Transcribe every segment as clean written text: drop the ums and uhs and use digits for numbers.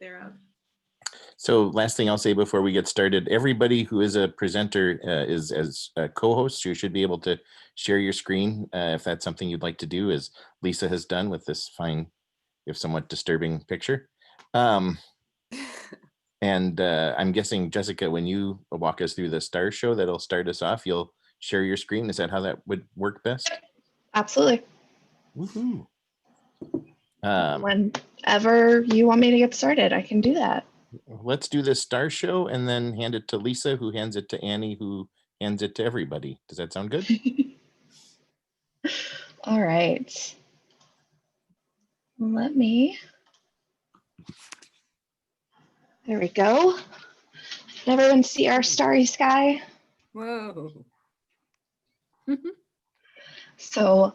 thereof. So last thing I'll say before we get started, everybody who is a presenter is as a co-host, you should be able to share your screen if that's something you'd like to do, as Lisa has done with this fine, if somewhat disturbing picture. And I'm guessing, Jessica, when you walk us through the star show that'll start us off, you'll share your screen. Is that how that would work best? Absolutely. Woohoo. Whenever you want me to get started, I can do that. Let's do the star show and then hand it to Lisa, who hands it to Annie, who hands it to everybody. Does that sound good? All right. Let me. There we go. Can everyone see our starry sky? Whoa. So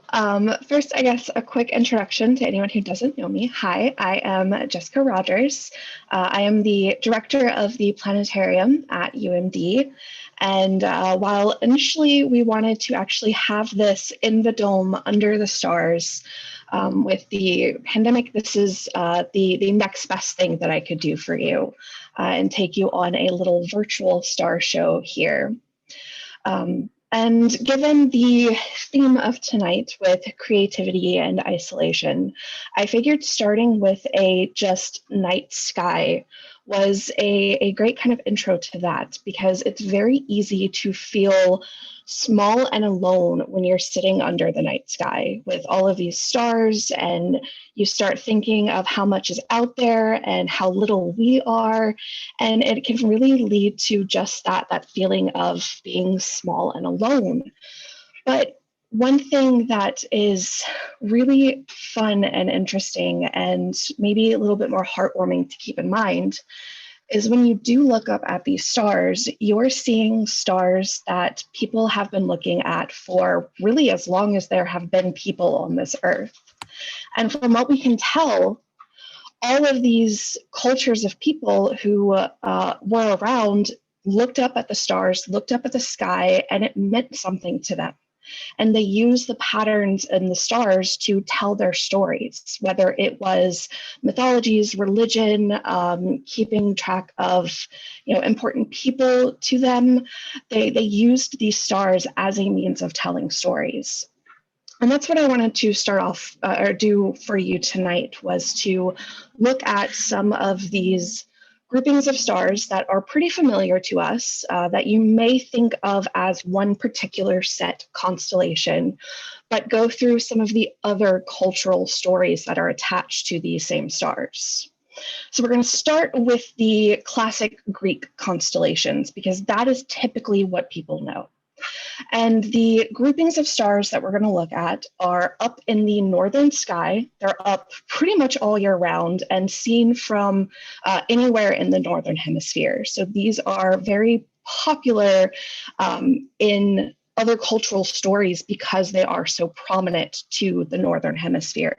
first, I guess, a quick introduction to anyone who doesn't know me. Hi, I am Jessica Rogers. I am the director of the planetarium at UMD. And while initially we wanted to actually have this in the dome under the stars, with the pandemic, this is the next best thing that I could do for you and take you on a little virtual star show here. And given the theme of tonight with creativity and isolation, I figured starting with a just night sky was a great kind of intro to that, because it's very easy to feel small and alone when you're sitting under the night sky with all of these stars, and you start thinking of how much is out there and how little we are, and it can really lead to just that feeling of being small and alone. But one thing that is really fun and interesting, and maybe a little bit more heartwarming to keep in mind, is when you do look up at these stars, you're seeing stars that people have been looking at for really as long as there have been people on this earth. And from what we can tell, all of these cultures of people who were around looked up at the stars, looked up at the sky, and it meant something to them. And they use the patterns in the stars to tell their stories, whether it was mythologies, religion, keeping track of important people to them. They used these stars as a means of telling stories. And that's what I wanted to start off or do for you tonight, was to look at some of these groupings of stars that are pretty familiar to us, that you may think of as one particular set constellation, but go through some of the other cultural stories that are attached to these same stars. So we're going to start with the classic Greek constellations, because that is typically what people know. And the groupings of stars that we're going to look at are up in the northern sky. They're up pretty much all year round and seen from anywhere in the northern hemisphere. So these are very popular in other cultural stories because they are so prominent to the northern hemisphere.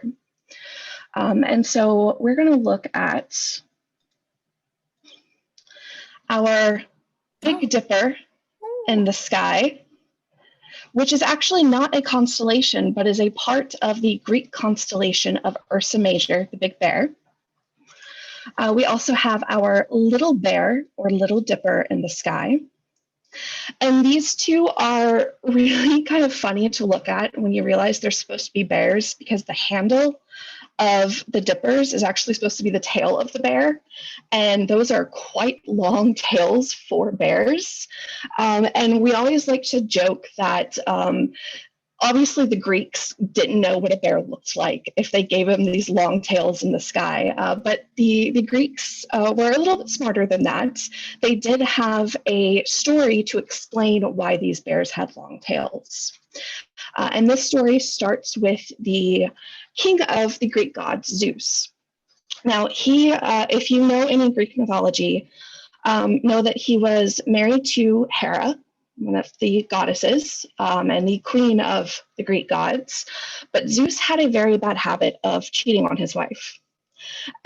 And so we're going to look at our Big Dipper in the sky, which is actually not a constellation, but is a part of the Greek constellation of Ursa Major, the Big Bear. We also have our Little Bear, or Little Dipper, in the sky. And these two are really kind of funny to look at when you realize they're supposed to be bears, because the handle of the dippers is actually supposed to be the tail of the bear. And those are quite long tails for bears. And we always like to joke that obviously the Greeks didn't know what a bear looked like if they gave him these long tails in the sky. But the Greeks were a little bit smarter than that. They did have a story to explain why these bears had long tails. And this story starts with the king of the Greek gods, Zeus. Now, he, if you know any Greek mythology, know that he was married to Hera, one of the goddesses, and the queen of the Greek gods. But Zeus had a very bad habit of cheating on his wife.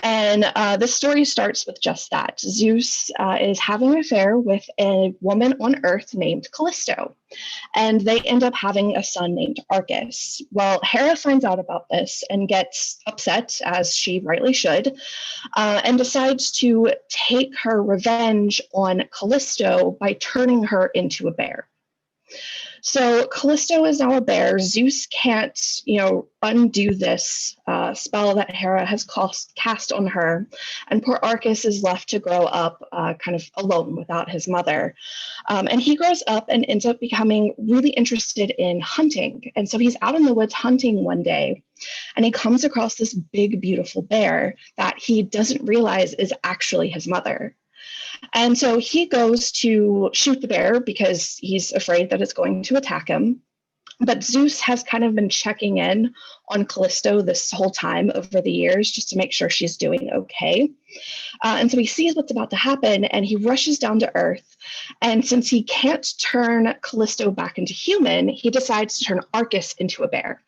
And this story starts with just that. Zeus is having an affair with a woman on Earth named Callisto, and they end up having a son named Arcus. Well, Hera finds out about this and gets upset, as she rightly should, and decides to take her revenge on Callisto by turning her into a bear. So Callisto is now a bear. Zeus can't, undo this spell that Hera has cast on her, and poor Arcus is left to grow up kind of alone without his mother. And he grows up and ends up becoming really interested in hunting. And so he's out in the woods hunting one day, and he comes across this big, beautiful bear that he doesn't realize is actually his mother. And so he goes to shoot the bear because he's afraid that it's going to attack him. But Zeus has kind of been checking in on Callisto this whole time over the years just to make sure she's doing okay. And so he sees what's about to happen and he rushes down to Earth. And since he can't turn Callisto back into human, he decides to turn Arcus into a bear.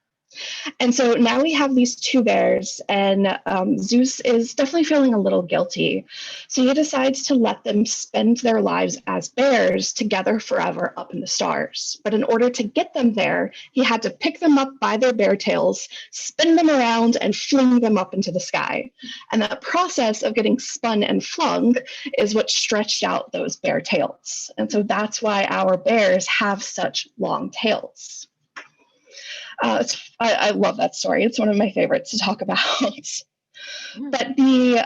And so now we have these two bears, and Zeus is definitely feeling a little guilty. So he decides to let them spend their lives as bears together forever up in the stars. But in order to get them there, he had to pick them up by their bear tails, spin them around, and fling them up into the sky. And that process of getting spun and flung is what stretched out those bear tails. And so that's why our bears have such long tails. I love that story. It's one of my favorites to talk about. But the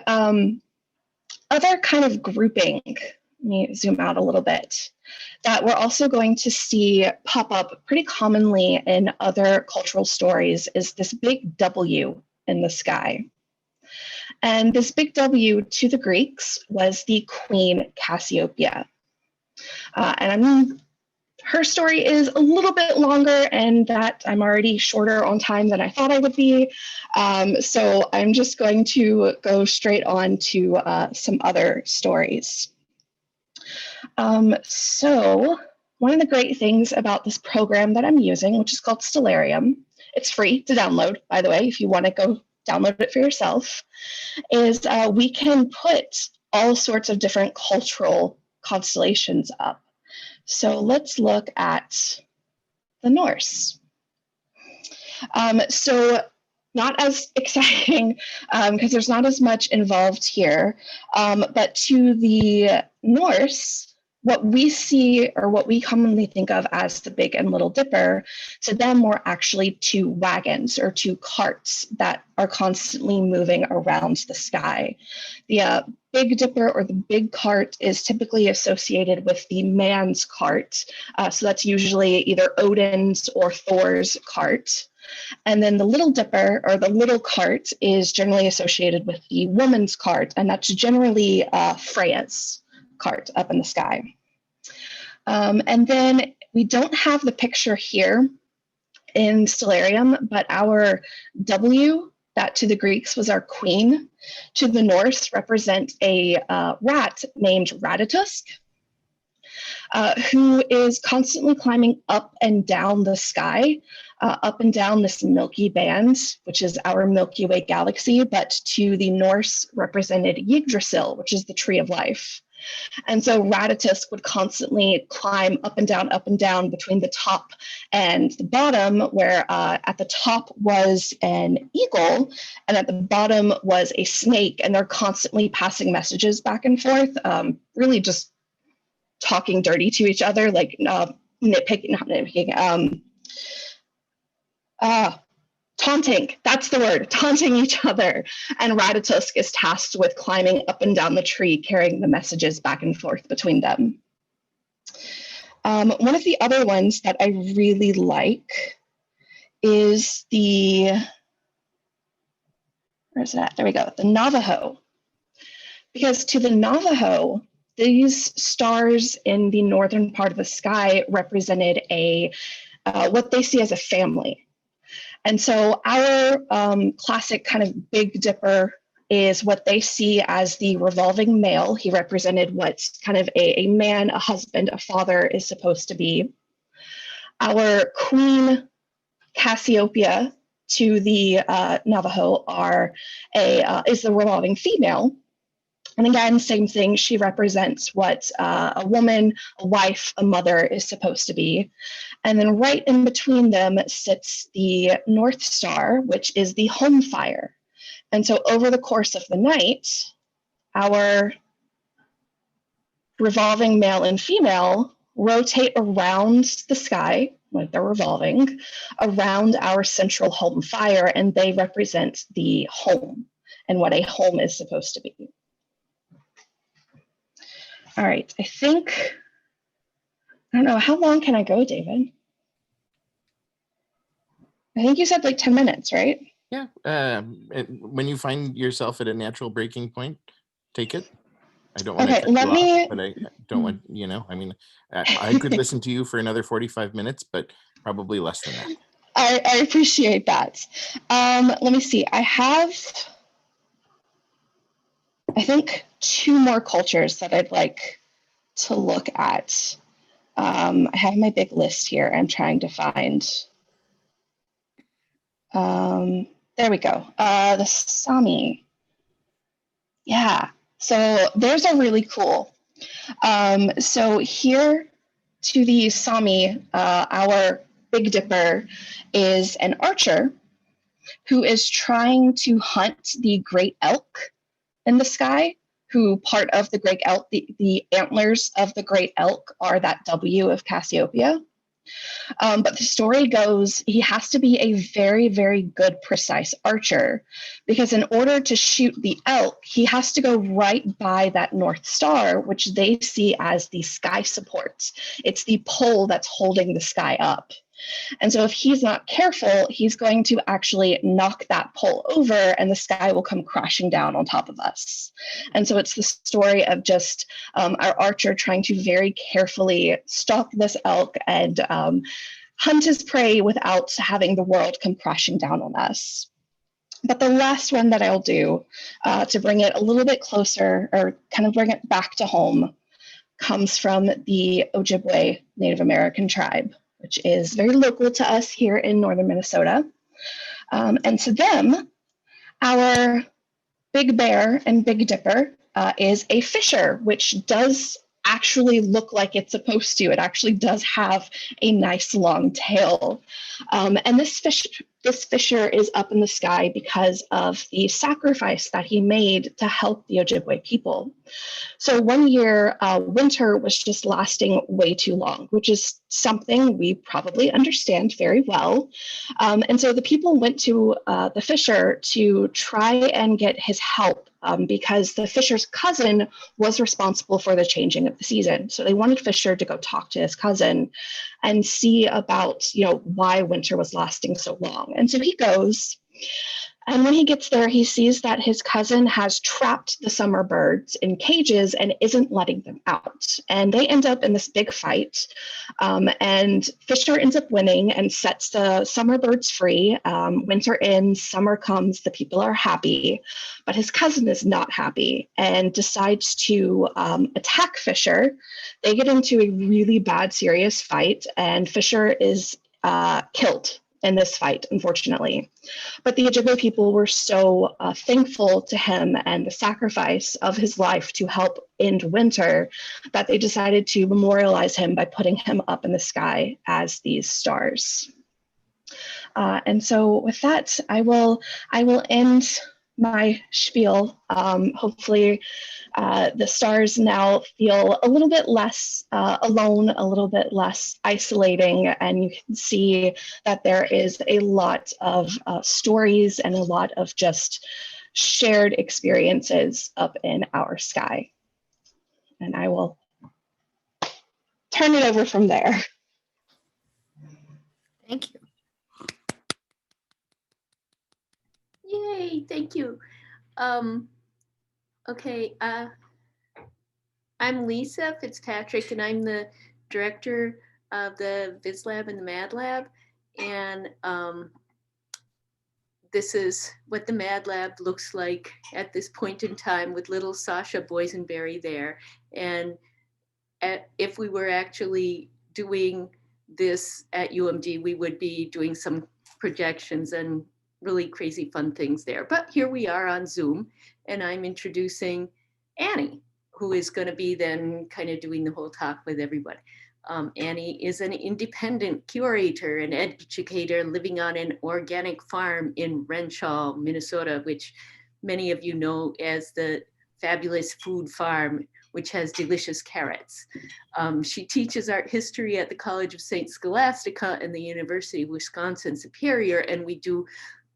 other kind of grouping, let me zoom out a little bit, that we're also going to see pop up pretty commonly in other cultural stories is this big W in the sky. And this big W to the Greeks was the Queen Cassiopeia. Her story is a little bit longer, and that I'm already shorter on time than I thought I would be. So I'm just going to go straight on to some other stories. So one of the great things about this program that I'm using, which is called Stellarium, it's free to download, by the way, if you want to go download it for yourself, is we can put all sorts of different cultural constellations up. So let's look at the Norse. So not as exciting because there's not as much involved here, but to the Norse, what we see or what we commonly think of as the Big and Little Dipper, to them were actually two wagons or two carts that are constantly moving around the sky. The Big Dipper or the big cart is typically associated with the man's cart. So that's usually either Odin's or Thor's cart. And then the Little Dipper or the little cart is generally associated with the woman's cart, and that's generally Freya's cart up in the sky. And then we don't have the picture here in Stellarium, but our W, that to the Greeks was our queen, to the Norse represent a rat named Ratatusk, who is constantly climbing up and down the sky, up and down this Milky Band, which is our Milky Way galaxy, but to the Norse represented Yggdrasil, which is the tree of life. And so Ratatusk would constantly climb up and down between the top and the bottom, where at the top was an eagle and at the bottom was a snake, and they're constantly passing messages back and forth, really just talking dirty to each other, like taunting, that's the word, taunting each other. And Ratatusk is tasked with climbing up and down the tree, carrying the messages back and forth between them. One of the other ones that I really like is where's it at? There we go, the Navajo. Because to the Navajo, these stars in the northern part of the sky represented what they see as a family. And so our classic kind of Big Dipper is what they see as the revolving male. He represented what's kind of a man, a husband, a father is supposed to be. Our Queen Cassiopeia to the Navajo is the revolving female. And again, same thing, she represents what a woman, a wife, a mother is supposed to be. And then right in between them sits the North Star, which is the home fire. And so over the course of the night, our revolving male and female rotate around the sky, like they're revolving, around our central home fire, and they represent the home and what a home is supposed to be. All right, I don't know, how long can I go, David? I think you said like 10 minutes, right? Yeah. When you find yourself at a natural breaking point, take it. I don't want to cut you off, but I don't want, I mean, I could listen to you for another 45 minutes, but probably less than that. I appreciate that. Let me see. I think 2 more cultures that I'd like to look at. I have my big list here. I'm trying to find. There we go. The Sami. Yeah. So theirs are really cool. So here to the Sami, our Big Dipper is an archer who is trying to hunt the great elk in the sky, who part of the great elk, the antlers of the great elk are that W of Cassiopeia. But the story goes, he has to be a very, very good, precise archer, because in order to shoot the elk, he has to go right by that North Star, which they see as the sky support. It's the pole that's holding the sky up. And so if he's not careful, he's going to actually knock that pole over and the sky will come crashing down on top of us. And so it's the story of just our archer trying to very carefully stalk this elk and hunt his prey without having the world come crashing down on us. But the last one that I'll do to bring it a little bit closer, or kind of bring it back to home, comes from the Ojibwe Native American tribe, which is very local to us here in northern Minnesota. And to them, our Big Bear and Big Dipper is a fisher, which does actually look like it's supposed to. It actually does have a nice long tail. And this fisher is up in the sky because of the sacrifice that he made to help the Ojibwe people. So one year, winter was just lasting way too long, which is something we probably understand very well. And so the people went to the fisher to try and get his help because the fisher's cousin was responsible for the changing of the season. So they wanted Fisher to go talk to his cousin and see about, why winter was lasting so long. And so he goes. And when he gets there, he sees that his cousin has trapped the summer birds in cages and isn't letting them out. And they end up in this big fight. And Fisher ends up winning and sets the summer birds free. Winter ends, summer comes, the people are happy. But his cousin is not happy and decides to attack Fisher. They get into a really bad, serious fight, and Fisher is killed in this fight, unfortunately. But the Ojibwe people were so thankful to him and the sacrifice of his life to help end winter that they decided to memorialize him by putting him up in the sky as these stars. And so with that, I will end my spiel. Hopefully the stars now feel a little bit less alone, a little bit less isolating, and you can see that there is a lot of stories and a lot of just shared experiences up in our sky. And I will turn it over from there. Thank you. Yay, thank you. Okay, I'm Lisa Fitzpatrick, and I'm the director of the Viz Lab and the Mad Lab. And this is what the Mad Lab looks like at this point in time with little Sasha Boysenberry there. And if we were actually doing this at UMD, we would be doing some projections and really crazy fun things there. But here we are on Zoom, and I'm introducing Annie, who is going to be then kind of doing the whole talk with everybody. Annie is an independent curator and educator living on an organic farm in Renshaw, Minnesota, which many of you know as the fabulous food farm, which has delicious carrots. She teaches art history at the College of St. Scholastica and the University of Wisconsin-Superior, and we do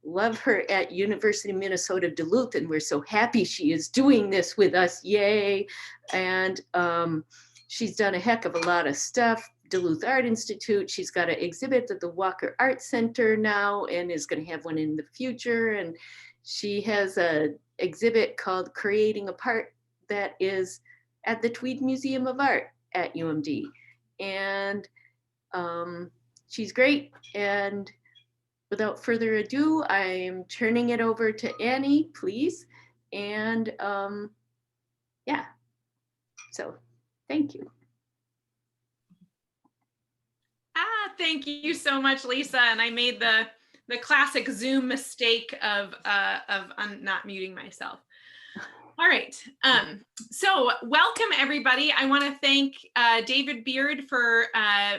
love her at University of Minnesota Duluth, and we're so happy she is doing this with us, yay. And she's done a heck of a lot of stuff. Duluth Art Institute, she's got an exhibit at the Walker Art Center now and is going to have one in the future. And she has an exhibit called Creating Apart that is at the Tweed Museum of Art at UMD. And she's great. And without further ado, I'm turning it over to Annie, please. And yeah, so thank you. Thank you so much, Lisa. And I made the classic Zoom mistake of not muting myself. All right, so welcome everybody. I want to thank David Beard for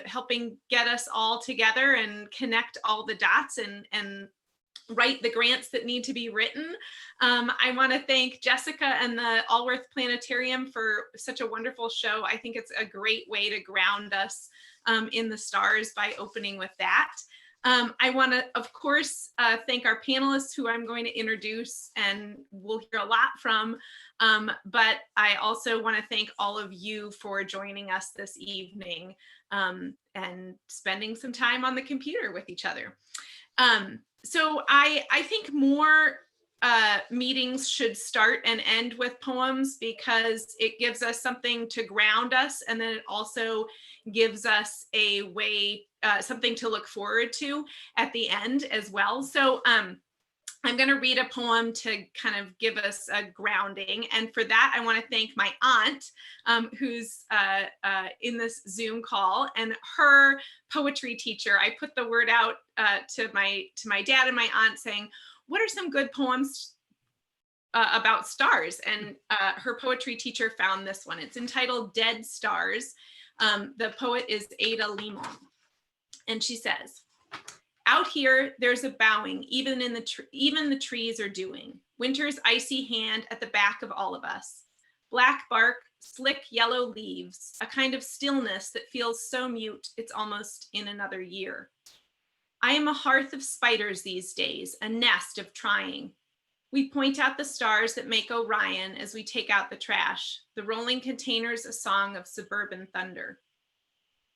helping get us all together and connect all the dots and write the grants that need to be written. I want to thank Jessica and the Allworth Planetarium for such a wonderful show. I think it's a great way to ground us in the stars by opening with that. I want to, of course, thank our panelists who I'm going to introduce and we'll hear a lot from, but I also want to thank all of you for joining us this evening and spending some time on the computer with each other. So I think more meetings should start and end with poems because it gives us something to ground us, and then it also gives us a way, something to look forward to at the end as well. So I'm going to read a poem to kind of give us a grounding. And for that, I want to thank my aunt, who's in this Zoom call, and her poetry teacher. I put the word out to my dad and my aunt saying, what are some good poems about stars? And her poetry teacher found this one. It's entitled Dead Stars. The poet is Ada Limon. And she says, out here, there's a bowing, even the trees are doing. Winter's icy hand at the back of all of us. Black bark, slick yellow leaves, a kind of stillness that feels so mute, it's almost in another year. I am a hearth of spiders these days, a nest of trying. We point out the stars that make Orion as we take out the trash, the rolling containers a song of suburban thunder.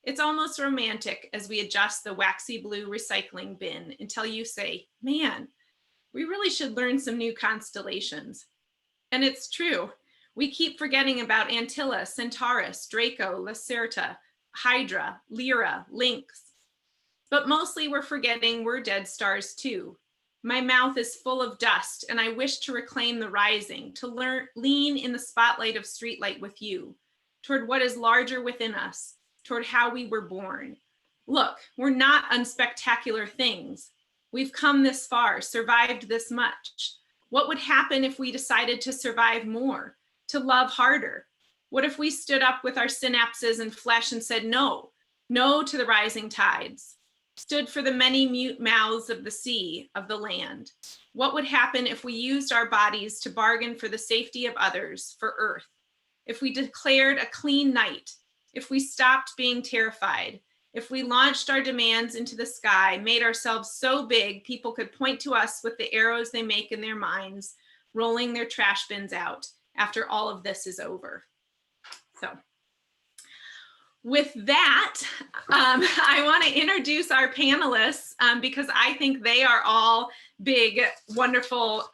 It's almost romantic as we adjust the waxy blue recycling bin until you say, man, we really should learn some new constellations. And it's true. We keep forgetting about Antilla, Centaurus, Draco, Lacerta, Hydra, Lyra, Lynx. But mostly we're forgetting we're dead stars too. My mouth is full of dust and I wish to reclaim the rising, to lean in the spotlight of streetlight with you, toward what is larger within us, toward how we were born. Look, we're not unspectacular things. We've come this far, survived this much. What would happen if we decided to survive more, to love harder? What if we stood up with our synapses and flesh and said no, no to the rising tides? Stood for the many mute mouths of the sea, of the land. What would happen if we used our bodies to bargain for the safety of others, for Earth? If we declared a clean night, if we stopped being terrified, if we launched our demands into the sky, made ourselves so big people could point to us with the arrows they make in their minds, rolling their trash bins out after all of this is over. So. With that, I want to introduce our panelists because I think they are all big, wonderful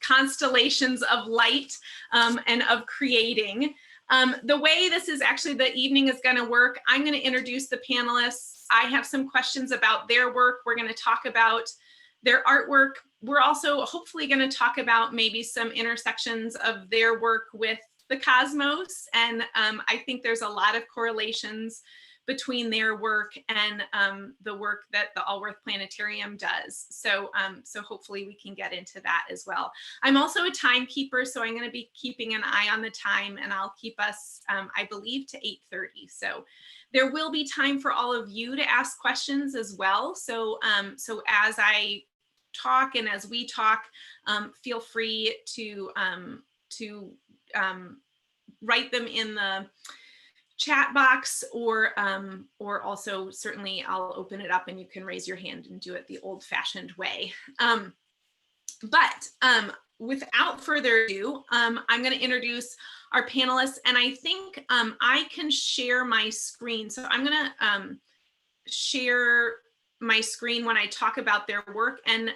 constellations of light and of creating. The way this is actually the evening is going to work, I'm going to introduce the panelists. I have some questions about their work. We're going to talk about their artwork. We're also hopefully going to talk about maybe some intersections of their work with the cosmos. And I think there's a lot of correlations between their work and the work that the Allworth Planetarium does. So, so hopefully we can get into that as well. I'm also a timekeeper, so I'm going to be keeping an eye on the time, and I'll keep us, I believe, to 8:30. So there will be time for all of you to ask questions as well. So, so as I talk and as we talk, feel free to write them in the chat box, or also certainly I'll open it up and you can raise your hand and do it the old-fashioned way. But without further ado, I'm going to introduce our panelists, and I think I can share my screen. So I'm going to share my screen when I talk about their work. And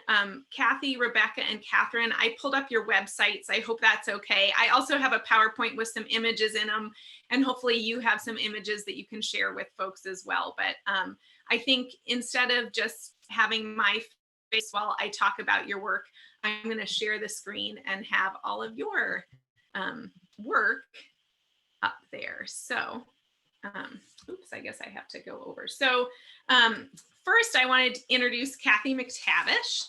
Kathy, Rebecca, and Catherine, I pulled up your websites. I hope that's okay. I also have a PowerPoint with some images in them, and hopefully you have some images that you can share with folks as well. But I think instead of just having my face while I talk about your work, I'm going to share the screen and have all of your work up there. So, oops, I guess I have to go over. So first I wanted to introduce Kathy McTavish.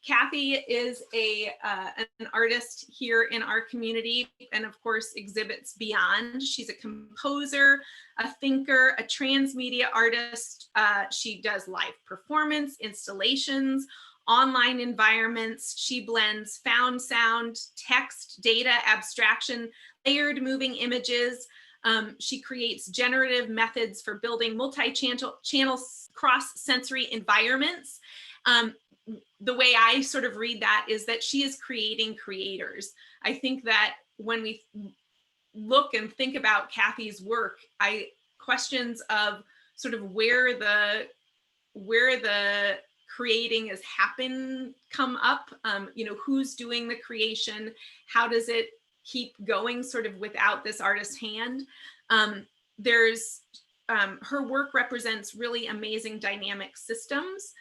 Kathy is an artist here in our community, and of course exhibits beyond. She's a composer, a thinker, a transmedia artist. She does live performance, installations, online environments. She blends found sound, text, data, abstraction, layered moving images. She creates generative methods for building multi-channel cross-sensory environments. The way I sort of read that is that she is creating creators. I think that when we look and think about Kathy's work, questions of sort of where the creating is happen come up. You know, who's doing the creation? How does it keep going sort of without this artist's hand? Her work represents really amazing dynamic systems.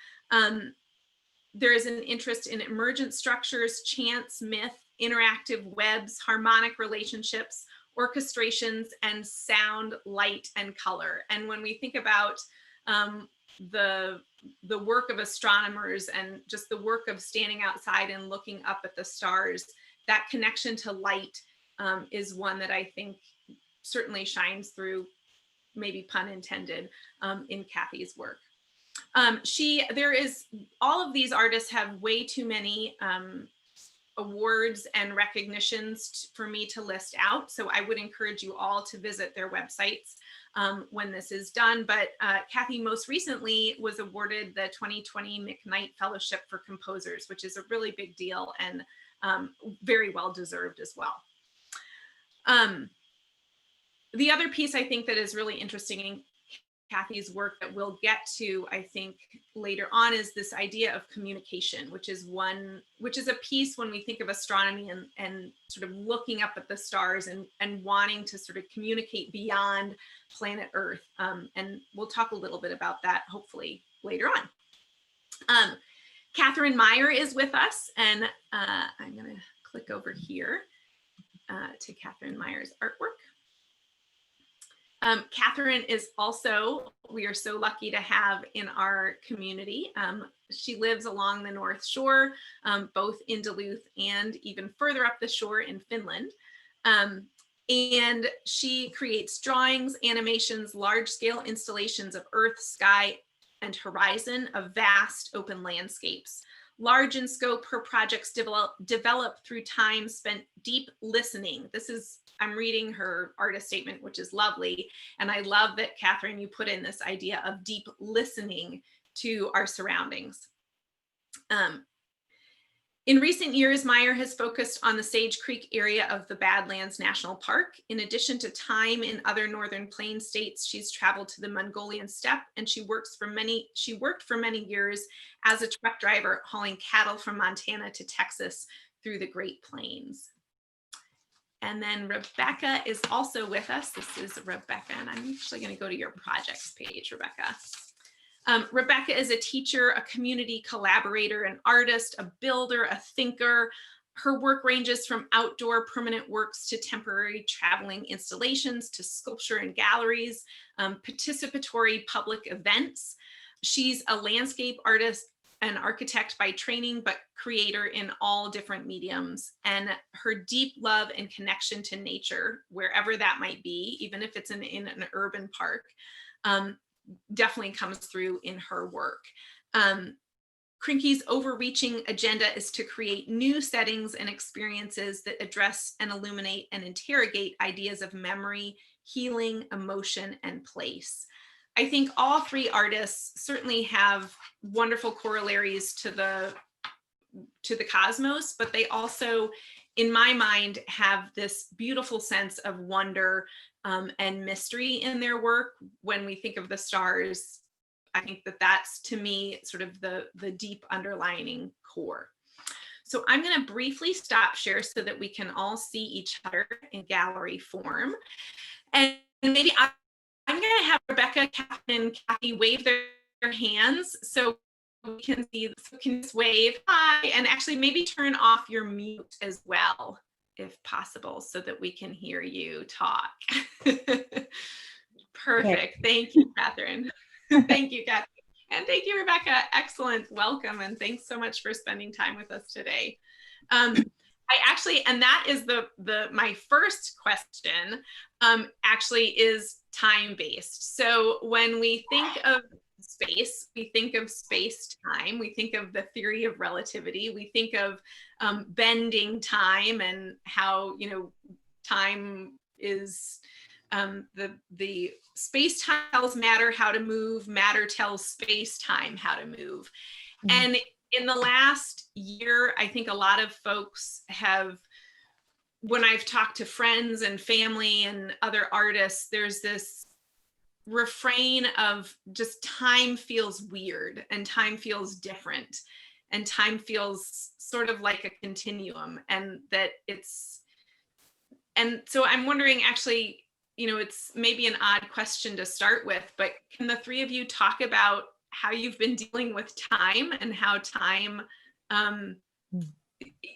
There is an interest in emergent structures, chance, myth, interactive webs, harmonic relationships, orchestrations, and sound, light, and color. And when we think about the work of astronomers and just the work of standing outside and looking up at the stars, that connection to light is one that I think certainly shines through, maybe pun intended, in Kathy's work. All of these artists have way too many awards and recognitions for me to list out. So I would encourage you all to visit their websites when this is done. But Kathy most recently was awarded the 2020 McKnight Fellowship for Composers, which is a really big deal and very well deserved as well. The other piece I think that is really interesting in Kathy's work that we'll get to, I think, later on, is this idea of communication, which is a piece when we think of astronomy and sort of looking up at the stars and wanting to sort of communicate beyond planet Earth. And we'll talk a little bit about that hopefully later on. Catherine Meier is with us, and I'm going to click over here to Catherine Meier's artwork. Catherine is also, we are so lucky to have in our community. She lives along the North Shore, both in Duluth and even further up the shore in Finland. And she creates drawings, animations, large-scale installations of Earth, sky, and horizon of vast open landscapes. Large in scope, her projects develop through time spent deep listening. I'm reading her artist statement, which is lovely. And I love that, Catherine, you put in this idea of deep listening to our surroundings. In recent years, Meyer has focused on the Sage Creek area of the Badlands National Park. In addition to time in other Northern Plains states, she's traveled to the Mongolian steppe, and she worked for many years as a truck driver hauling cattle from Montana to Texas through the Great Plains. And then Rebecca is also with us. This is Rebecca, and I'm actually going to go to your projects page, Rebecca. Rebecca is a teacher, a community collaborator, an artist, a builder, a thinker, Her work ranges from outdoor permanent works to temporary traveling installations to sculpture and galleries, participatory public events. She's a landscape artist and architect by training, but creator in all different mediums. And her deep love and connection to nature, wherever that might be, even if it's in an urban park, definitely comes through in her work. Krinke's overreaching agenda is to create new settings and experiences that address and illuminate and interrogate ideas of memory, healing, emotion, and place. I think all three artists certainly have wonderful corollaries to the cosmos, but they also, in my mind, have this beautiful sense of wonder and mystery in their work. When we think of the stars, I think that that's, to me, sort of the deep underlining core. So I'm going to briefly stop share so that we can all see each other in gallery form. And maybe I'm going to have Rebecca, Catherine, and Kathy wave their hands so we can see, so can just wave hi, and actually maybe turn off your mute as well, if possible, so that we can hear you talk. Perfect. Thank you, Catherine. Thank you, Kathy. And thank you, Rebecca. Excellent. Welcome. And thanks so much for spending time with us today. I actually, and that is my first question, actually is time-based. So when we think of space, we think of space-time, we think of the theory of relativity, we think of bending time and how, time is, the space-time tells matter how to move, matter tells space-time how to move. And in the last year, I think a lot of folks have, when I've talked to friends and family and other artists, there's this refrain of just time feels weird and time feels different and time feels sort of like a continuum, and that it's, and so I'm wondering, actually, it's maybe an odd question to start with, but can the three of you talk about how you've been dealing with time and how time,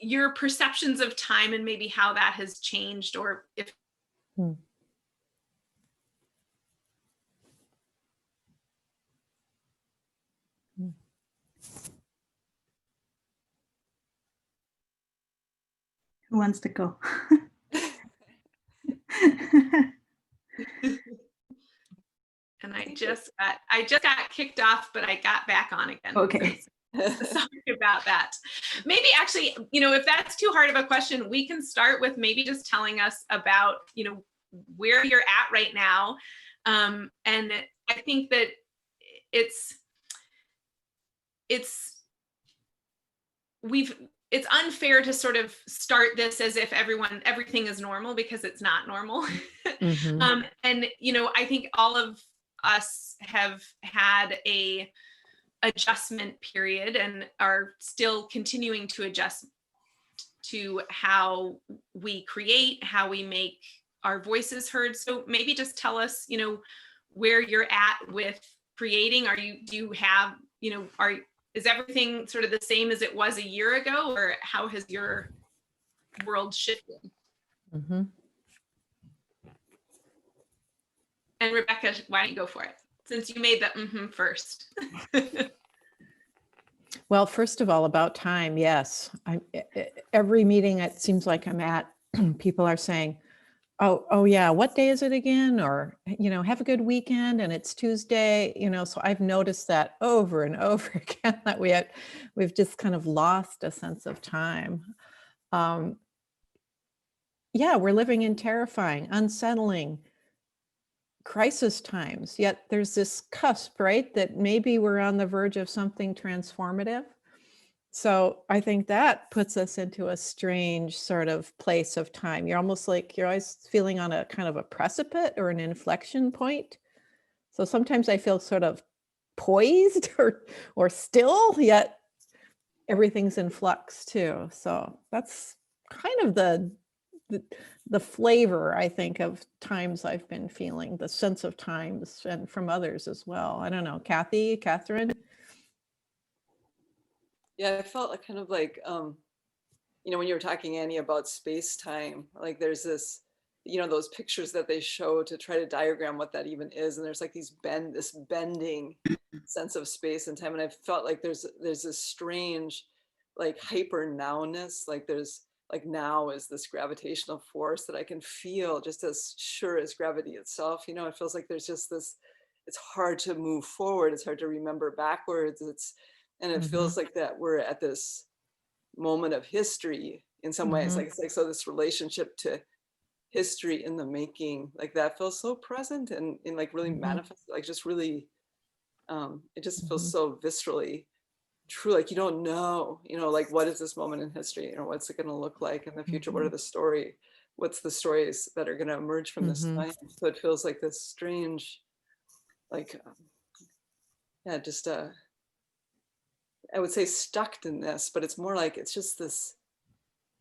your perceptions of time, and maybe how that has changed, or if. Who wants to go? And I just got kicked off, but I got back on again. Okay. Sorry about that. Maybe actually, if that's too hard of a question, we can start with maybe just telling us about, where you're at right now. And I think that it's unfair to sort of start this as if everything is normal, because it's not normal. And, I think all of us have had a adjustment period and are still continuing to adjust to how we create, how we make our voices heard. So maybe just tell us, where you're at with creating. Is everything sort of the same as it was a year ago, or how has your world shifted? And Rebecca, why don't you go for it, since you made the first? Well, first of all, about time, yes. Every meeting it seems like I'm at, people are saying, oh yeah, what day is it again? Or, have a good weekend, and it's Tuesday, so I've noticed that over and over again, that we've just kind of lost a sense of time. Yeah, we're living in terrifying, unsettling, crisis times, yet there's this cusp, right, that maybe we're on the verge of something transformative. So I think that puts us into a strange sort of place of time. You're almost like you're always feeling on a kind of a precipice or an inflection point. So sometimes I feel sort of poised or still, yet everything's in flux too. So that's kind of the flavor, I think, of times I've been feeling, the sense of times, and from others as well. I don't know, Kathy, Catherine? Yeah, I felt kind of like you know, when you were talking, Annie, about space-time, like there's this, you know, those pictures that they show to try to diagram what that even is. And there's like this bending sense of space and time. And I felt like there's this strange, like hyper nowness, like there's like now is this gravitational force that I can feel just as sure as gravity itself. You know, it feels like there's just this, it's hard to move forward. It's hard to remember backwards. And it feels like that we're at this moment of history in some ways. Like it's like, so this relationship to history in the making, like that feels so present and like really manifest, like just really, it just feels so viscerally true. Like you don't know, you know, like what is this moment in history? You know, what's it going to look like in the future? What are what's the stories that are going to emerge from this time? So it feels like this strange, like, yeah, just I would say stuck in this, but it's more like, it's just this,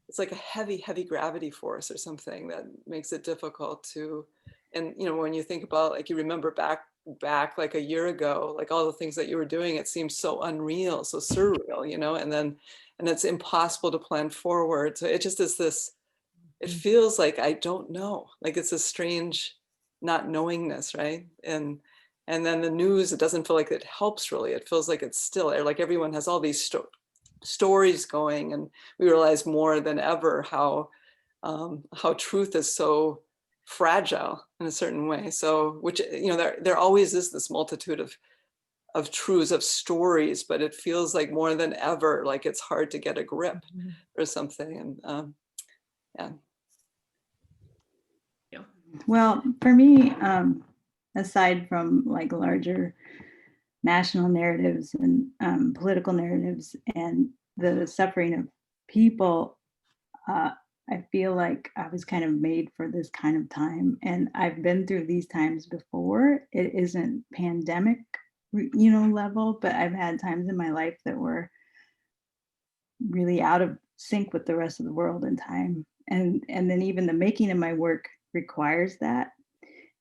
it's like a heavy gravity force or something that makes it difficult to, and you know, when you think about, like, you remember back like a year ago, like all the things that you were doing, it seems so unreal, so surreal, you know, and it's impossible to plan forward. So it just is this, it feels like I don't know, like it's a strange not knowingness, right? And then the news, it doesn't feel like it helps really. It feels like it's still there, like everyone has all these stories going, and we realize more than ever how truth is so fragile in a certain way. So, which, you know, there always is this multitude of truths, of stories, but it feels like more than ever, like it's hard to get a grip or something. And yeah. Well, for me, aside from like larger national narratives and political narratives and the suffering of people, I feel like I was kind of made for this kind of time. And I've been through these times before. It isn't pandemic, you know, level, but I've had times in my life that were really out of sync with the rest of the world and time. And then even the making of my work requires that.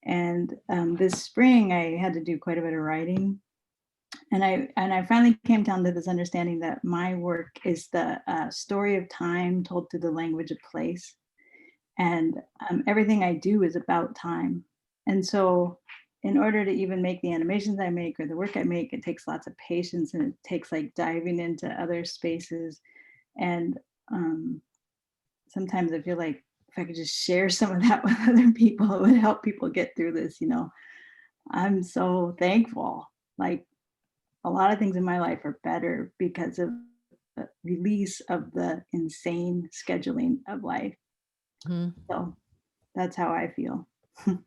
And this spring, I had to do quite a bit of writing. And I finally came down to this understanding that my work is the story of time told through the language of place. And everything I do is about time. And so in order to even make the animations I make or the work I make, it takes lots of patience, and it takes like diving into other spaces. And sometimes I feel like if I could just share some of that with other people, it would help people get through this, you know. I'm so thankful. Like, a lot of things in my life are better because of the release of the insane scheduling of life. So that's how I feel. You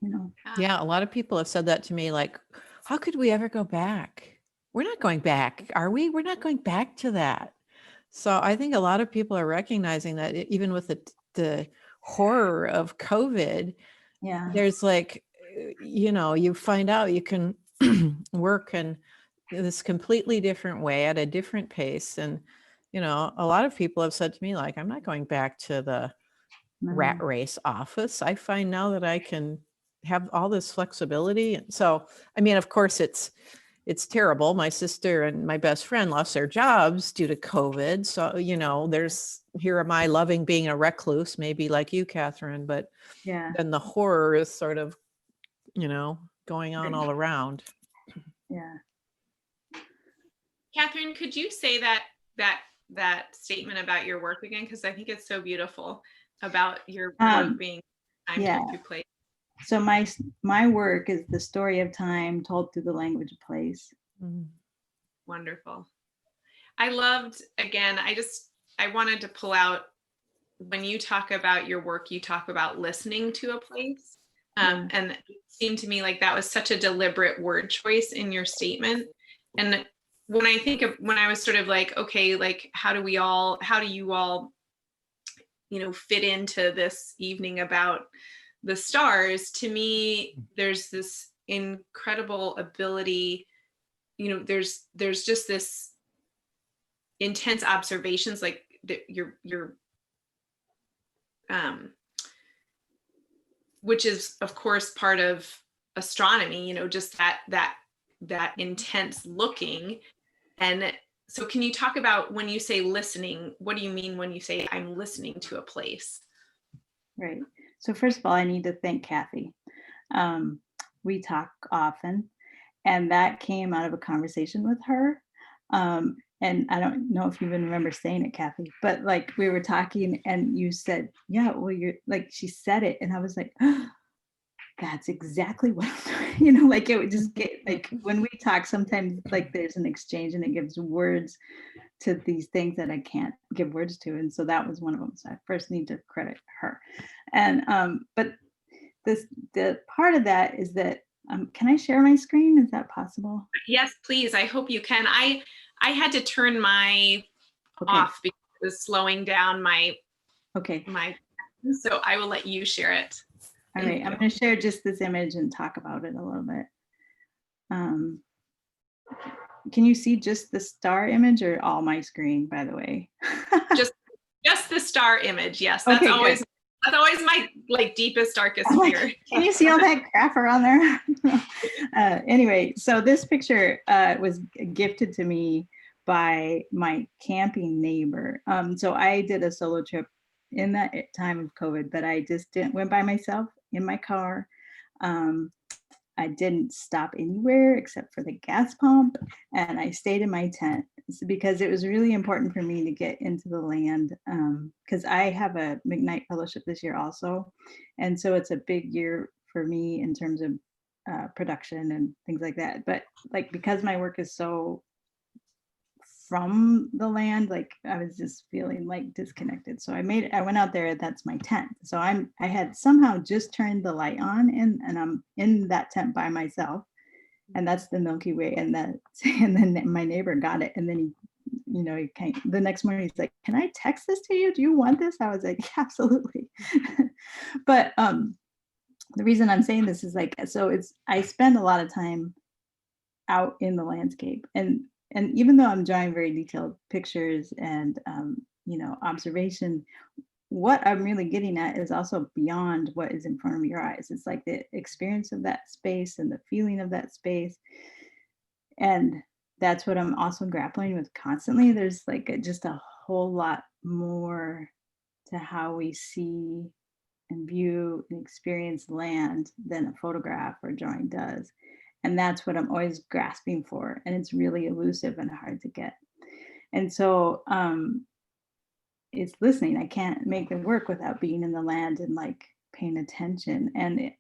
know. Yeah, a lot of people have said that to me, like, how could we ever go back? We're not going back, are we? We're not going back to that. So I think a lot of people are recognizing that even with the horror of COVID, there's like, you know, you find out you can work in this completely different way at a different pace. And, you know, a lot of people have said to me, like, I'm not going back to the rat race office. I find now that I can have all this flexibility. And so, I mean, of course, it's terrible. My sister and my best friend lost their jobs due to COVID. So, you know, here am I loving being a recluse, maybe like you, Catherine, but then the horror is sort of, you know, going on all around. Yeah. Catherine, could you say that statement about your work again? Because I think it's so beautiful about your work being time to place. So my work is the story of time told through the language of place. Wonderful. I loved, again, I wanted to pull out, when you talk about your work, you talk about listening to a place. And it seemed to me like that was such a deliberate word choice in your statement. And when I was sort of like, okay, like, how do you all, you know, fit into this evening about the stars? To me, there's this incredible ability, you know, there's just this intense observations, like you're which is of course part of astronomy, you know, just that intense looking. And So can you talk about when you say listening, what do you mean when you say I'm listening to a place? Right. So first of all, I need to thank Kathy. We talk often, and that came out of a conversation with her. And I don't know if you even remember saying it, Kathy, but like we were talking and you said, yeah, well, you're like, she said it. And I was like, oh, that's exactly what I'm doing. You know, like it would just get like when we talk, sometimes like there's an exchange and it gives words to these things that I can't give words to. And so that was one of them. So I first need to credit her. And but the part of that is that can I share my screen? Is that possible? Yes, please. I hope you can. I had to turn my off because it was slowing down my so I will let you share it. All right, I'm going to share just this image and talk about it a little bit. Can you see just the star image or all my screen, by the way? just the star image. Yes, that's okay, always my like deepest, darkest fear. Can you see all that crap around there? Anyway, so this picture was gifted to me by my camping neighbor. So I did a solo trip in that time of COVID, but I just went by myself in my car. I didn't stop anywhere except for the gas pump, and I stayed in my tent because it was really important for me to get into the land, because I have a McKnight Fellowship this year also, and so it's a big year for me in terms of production and things like that. But like because my work is so from the land, like I was just feeling like disconnected. So I went out there, that's my tent. So I had somehow just turned the light on and I'm in that tent by myself. And that's the Milky Way. And then my neighbor got it. And then he came the next morning, he's like, can I text this to you? Do you want this? I was like, yeah, absolutely. But the reason I'm saying this is like, so I spend a lot of time out in the landscape, and even though I'm drawing very detailed pictures and observation, what I'm really getting at is also beyond what is in front of your eyes. It's like the experience of that space and the feeling of that space, and that's what I'm also grappling with constantly. There's like just a whole lot more to how we see and view and experience land than a photograph or drawing does. And that's what I'm always grasping for. And it's really elusive and hard to get. And so it's listening. I can't make the work without being in the land and like paying attention. And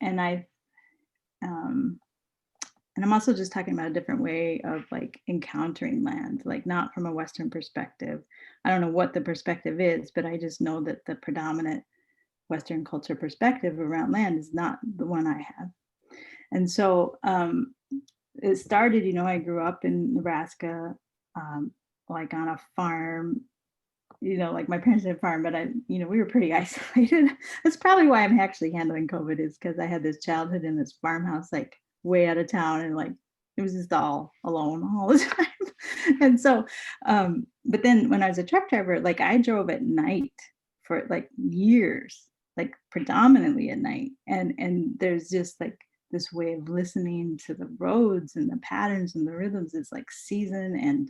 I'm also just talking about a different way of like encountering land, like not from a Western perspective. I don't know what the perspective is, but I just know that the predominant Western culture perspective around land is not the one I have. And so it started, I grew up in Nebraska, like on a farm, like my parents had a farm, but we were pretty isolated. That's probably why I'm actually handling COVID, is because I had this childhood in this farmhouse, like way out of town, and like it was just all alone all the time. And so, but then when I was a truck driver, like I drove at night for like years, like predominantly at night. And there's just like this way of listening to the roads and the patterns and the rhythms. It's like season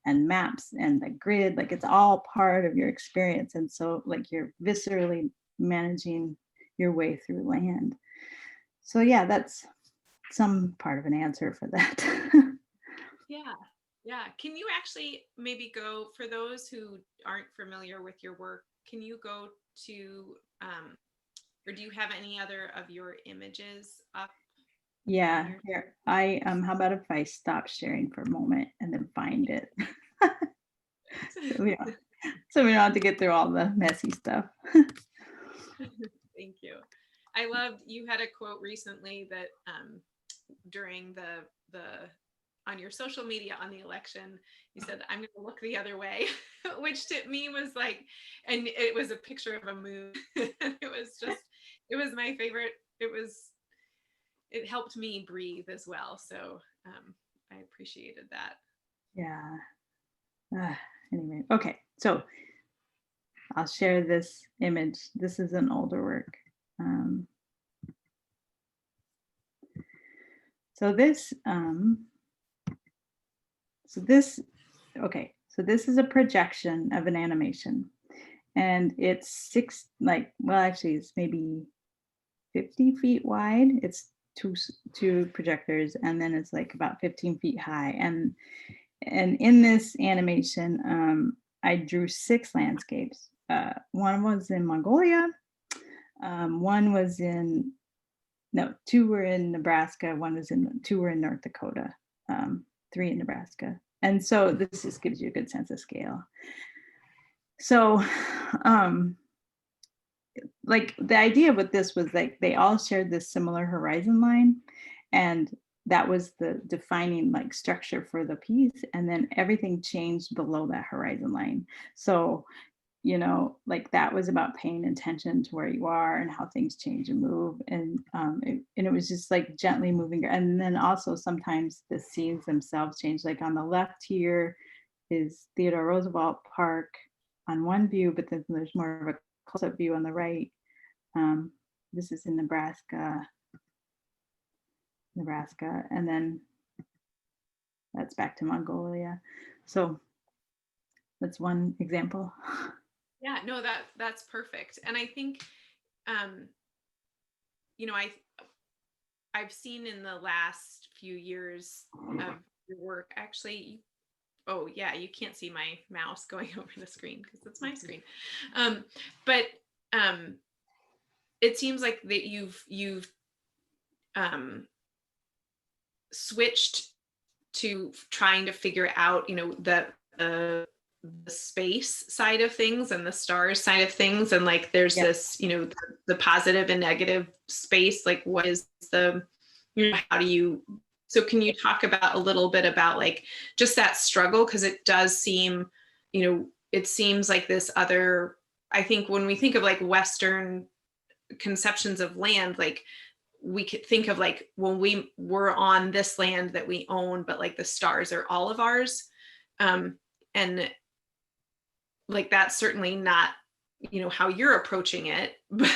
and maps and the grid, like it's all part of your experience. And so like you're viscerally managing your way through land. So yeah, that's some part of an answer for that. Yeah. Can you actually maybe go, for those who aren't familiar with your work, can you go to, or do you have any other of your images up? Yeah, here. How about if I stop sharing for a moment and then find it? so we don't have to get through all the messy stuff. Thank you. I loved, you had a quote recently that during the on your social media on the election, you said, I'm going to look the other way, which to me was like, and it was a picture of a moon. It was my favorite. It helped me breathe as well. So I appreciated that. Yeah. Anyway, okay. So I'll share this image. This is an older work. So So this is a projection of an animation. And it's actually it's maybe 50 feet wide. It's two projectors, and then it's like about 15 feet high. And in this animation, I drew 6 landscapes. One was in Mongolia. Two were in Nebraska. Two were in North Dakota. 3 in Nebraska. And so this just gives you a good sense of scale. So, like the idea with this was like they all shared this similar horizon line, and that was the defining like structure for the piece, and then everything changed below that horizon line. So, you know, like that was about paying attention to where you are and how things change and move, and it was just like gently moving. And then also sometimes the scenes themselves change. Like on the left here is Theodore Roosevelt Park on one view, but then there's more of a close-up view on the right. This is in Nebraska, and then that's back to Mongolia. So that's one example. Yeah, no, that's perfect. And I think, you know, I've seen in the last few years of your work, actually, oh yeah, you can't see my mouse going over the screen because it's my screen. But it seems like that you've switched to trying to figure out, you know, the space side of things and the stars side of things, and like there's this, you know, the positive and negative space. Like, what is the, you know, how do you? So can you talk about a little bit about like just that struggle, because it does seem, you know, it seems like this other. I think when we think of like Western conceptions of land, like we could think of like when we're on this land that we own, but like the stars are all of ours, and like that's certainly not, you know, how you're approaching it. But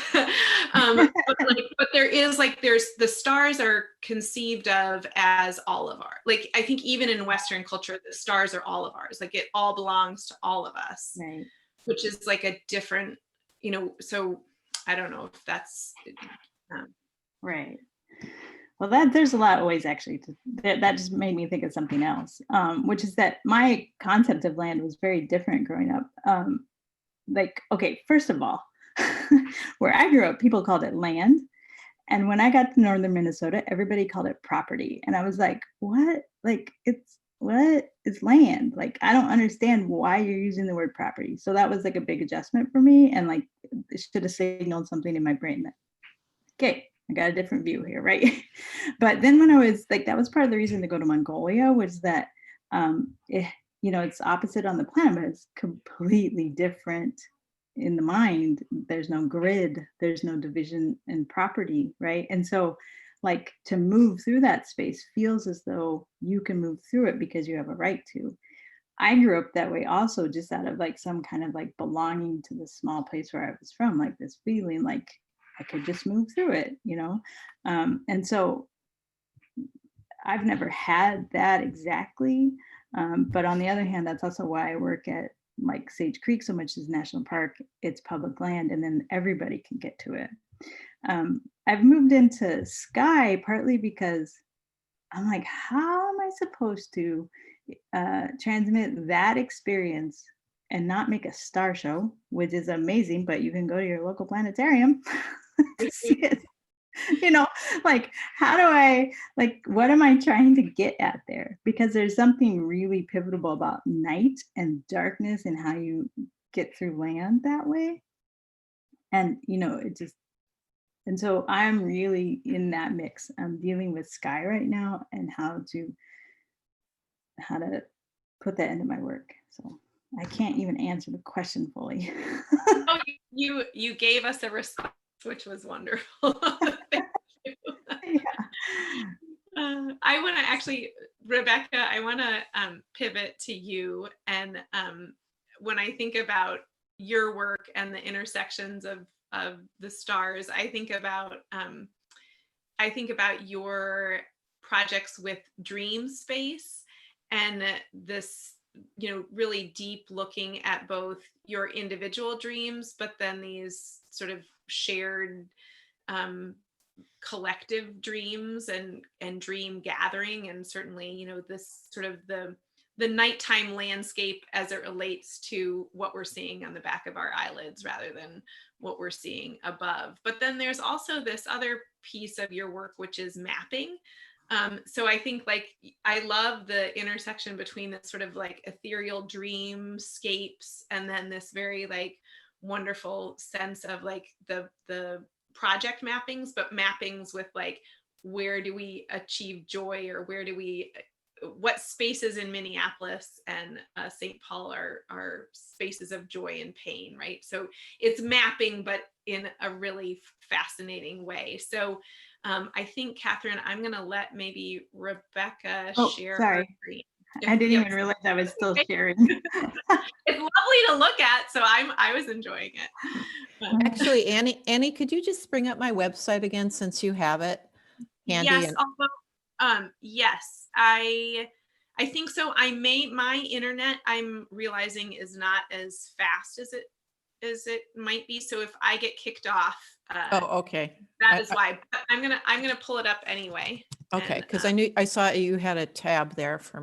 there is like there's the stars are conceived of as all of our, like I think even in Western culture the stars are all of ours, like it all belongs to all of us, Right. Which is like a different, you know, so I don't know if that's right. Well, there's a lot of ways actually that just made me think of something else, which is that my concept of land was very different growing up. Like, okay, first of all, where I grew up, people called it land. And when I got to northern Minnesota, everybody called it property. And I was like, what? Like, it's land. Like, I don't understand why you're using the word property. So that was like a big adjustment for me. And like, it should have signaled something in my brain that, okay, I got a different view here, right? But then when I was like, that was part of the reason to go to Mongolia, was that, you know, it's opposite on the planet, but it's completely different in the mind. There's no grid, there's no division in property, right? And so like to move through that space feels as though you can move through it because you have a right to. I grew up that way also, just out of like some kind of like belonging to the small place where I was from, like this feeling like I could just move through it, you know? And so I've never had that exactly. But on the other hand, that's also why I work at like Sage Creek so much as national park. It's public land, and then everybody can get to it. I've moved into sky partly because I'm like, how am I supposed to transmit that experience and not make a star show, which is amazing, but you can go to your local planetarium to see it. You know, like, how do I, like, what am I trying to get at there? Because there's something really pivotal about night and darkness and how you get through land that way. And, you know, it just, and so I'm really in that mix. I'm dealing with sky right now and how to put that into my work. So I can't even answer the question fully. Oh, you gave us a response, which was wonderful. Thank you. Yeah. I want to actually, Rebecca, I want to pivot to you. And when I think about your work and the intersections of the stars, I think about your projects with dream space and really deep looking at both your individual dreams, but then these sort of shared collective dreams and dream gathering, and certainly, this sort of the nighttime landscape as it relates to what we're seeing on the back of our eyelids rather than what we're seeing above. But then there's also this other piece of your work, which is mapping. So I think I love the intersection between this sort of ethereal dreamscapes and then this very wonderful sense of the project mappings, but mappings with where do we achieve joy, or what spaces in Minneapolis and St. Paul are spaces of joy and pain, right? So it's mapping, but in a really fascinating way. So I think, Catherine, I'm going to let maybe Rebecca share her screen. I didn't even realize I was still sharing. It's lovely to look at, so I was enjoying it. Actually, Annie, could you just bring up my website again, since you have it handy? Yes, although yes, I think so. My internet, I'm realizing, is not as fast as it might be. So if I get kicked off, okay, that is why. But I'm gonna pull it up anyway. Okay, because I saw you had a tab there for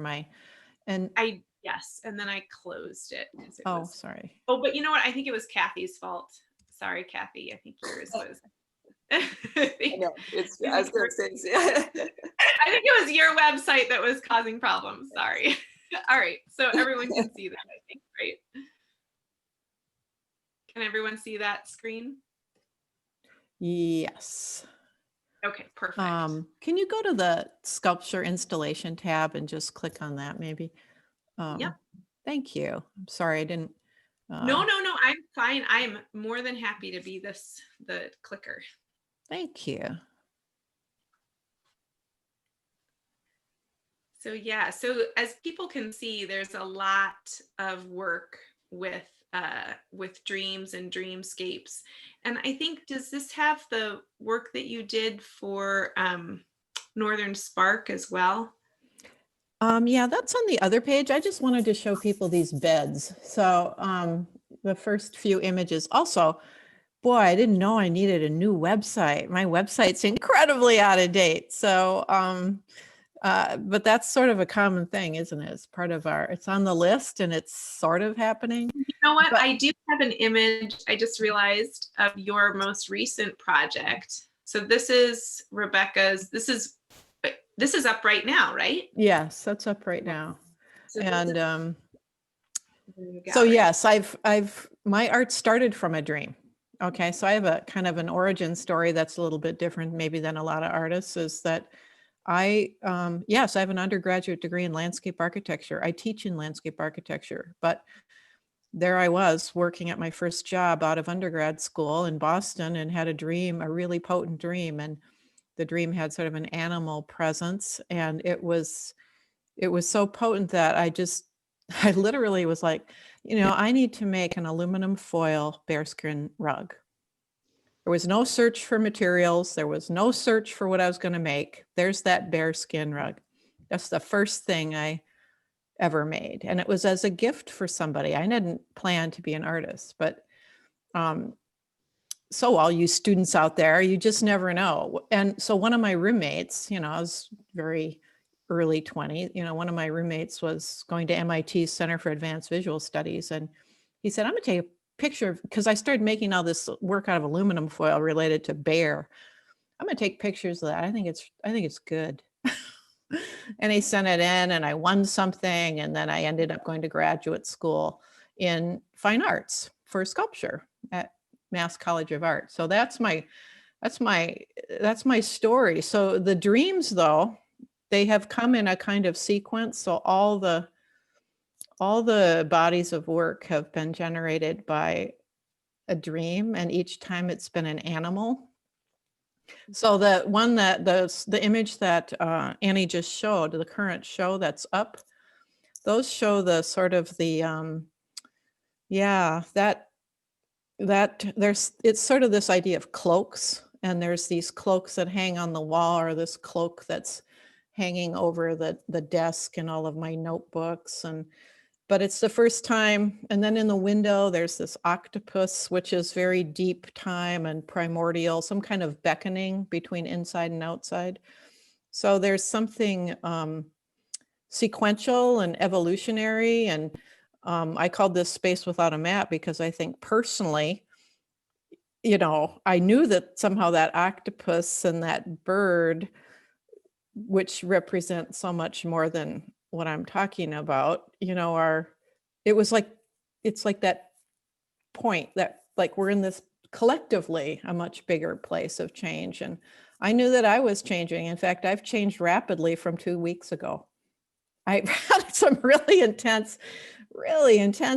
yes, and then I closed it because it was. Sorry. Oh, but you know what? I think it was Kathy's fault. Sorry, Kathy. I think yours was. I know. I was gonna say. I think it was your website that was causing problems. Sorry. All right. So everyone can see that, I think, right? Can everyone see that screen? Yes. Okay, perfect. Can you go to the sculpture installation tab and just click on that, maybe? Yep. Thank you. I'm sorry, I didn't. No, I'm fine. I'm more than happy to be the clicker. Thank you. So yeah, so as people can see, there's a lot of work with dreams and dreamscapes. And I think, does this have the work that you did for Northern Spark as well? Yeah, that's on the other page. I just wanted to show people these beds. So the first few images. Also, boy, I didn't know I needed a new website. My website's incredibly out of date. So, but that's sort of a common thing, isn't it? It's part of it's on the list and it's sort of happening. You know what? I do have an image, I just realized, of your most recent project. So this is Rebecca's, this is up right now, right? Yes, that's up right now. So and so yes, my art started from a dream. Okay, so I have a kind of an origin story that's a little bit different maybe than a lot of artists, is that I have an undergraduate degree in landscape architecture. I teach in landscape architecture, but there I was working at my first job out of undergrad school in Boston and had a dream, a really potent dream. And the dream had sort of an animal presence. And it was so potent that I literally was like, I need to make an aluminum foil bearskin rug. There was no search for materials. There was no search for what I was going to make. There's that bearskin rug. That's the first thing I ever made. And it was as a gift for somebody. I didn't plan to be an artist, but so all you students out there, you just never know. And so one of my roommates, I was very early 20s, one of my roommates was going to MIT Center for Advanced Visual Studies. And he said, I'm going to take a picture, because I started making all this work out of aluminum foil related to bear. I'm going to take pictures of that. I think it's good. And he sent it in and I won something. And then I ended up going to graduate school in fine arts for sculpture at Mass College of Art. So that's my story. So the dreams, though, they have come in a kind of sequence. So all the bodies of work have been generated by a dream, and each time it's been an animal. So the one that the image that Annie just showed, the current show that's up, those show the sort of the it's sort of this idea of cloaks, and there's these cloaks that hang on the wall, or this cloak that's hanging over the desk and all of my notebooks, and but it's the first time. And then in the window, there's this octopus, which is very deep time and primordial, some kind of beckoning between inside and outside. So there's something sequential and evolutionary. And I called this Space Without a Map because I think personally, you know, I knew that somehow that octopus and that bird, which represent so much more than what I'm talking about, you know, it's like that point that like we're in this collectively a much bigger place of change. And I knew that I was changing. In fact, I've changed rapidly from 2 weeks ago. I've had some really intense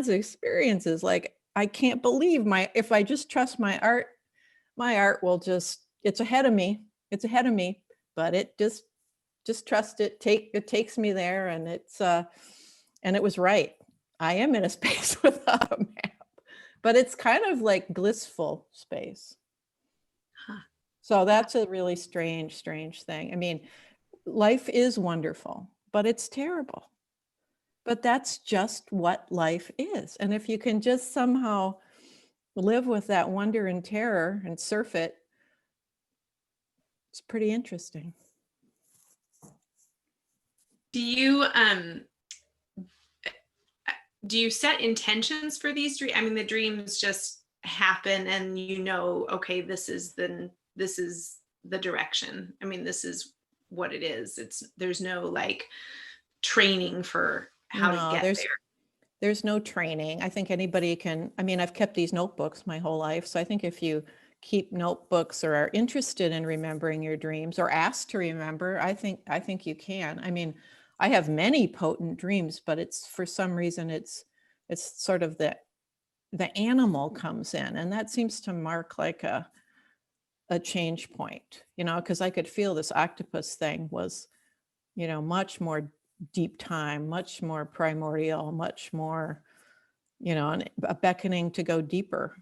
experiences. Like, I can't believe if I just trust my art will just, it's ahead of me, but it just trust it. It takes me there, and and it was right. I am in a space without a map, but it's kind of like blissful space. Huh. So that's a really strange thing. I mean, life is wonderful, but it's terrible. But that's just what life is. And if you can just somehow live with that wonder and terror and surf it, it's pretty interesting. Do you set intentions for these dreams? I mean, the dreams just happen, and you know, okay, this is the direction. I mean, this is what it is. There's no like training for how to get there. There's no training. I think anybody can. I mean, I've kept these notebooks my whole life, so I think if you keep notebooks or are interested in remembering your dreams or asked to remember, I think you can. I mean, I have many potent dreams, but it's for some reason it's sort of the animal comes in, and that seems to mark like a change point, you know, because I could feel this octopus thing was, you know, much more deep time, much more primordial, much more, you know, a beckoning to go deeper,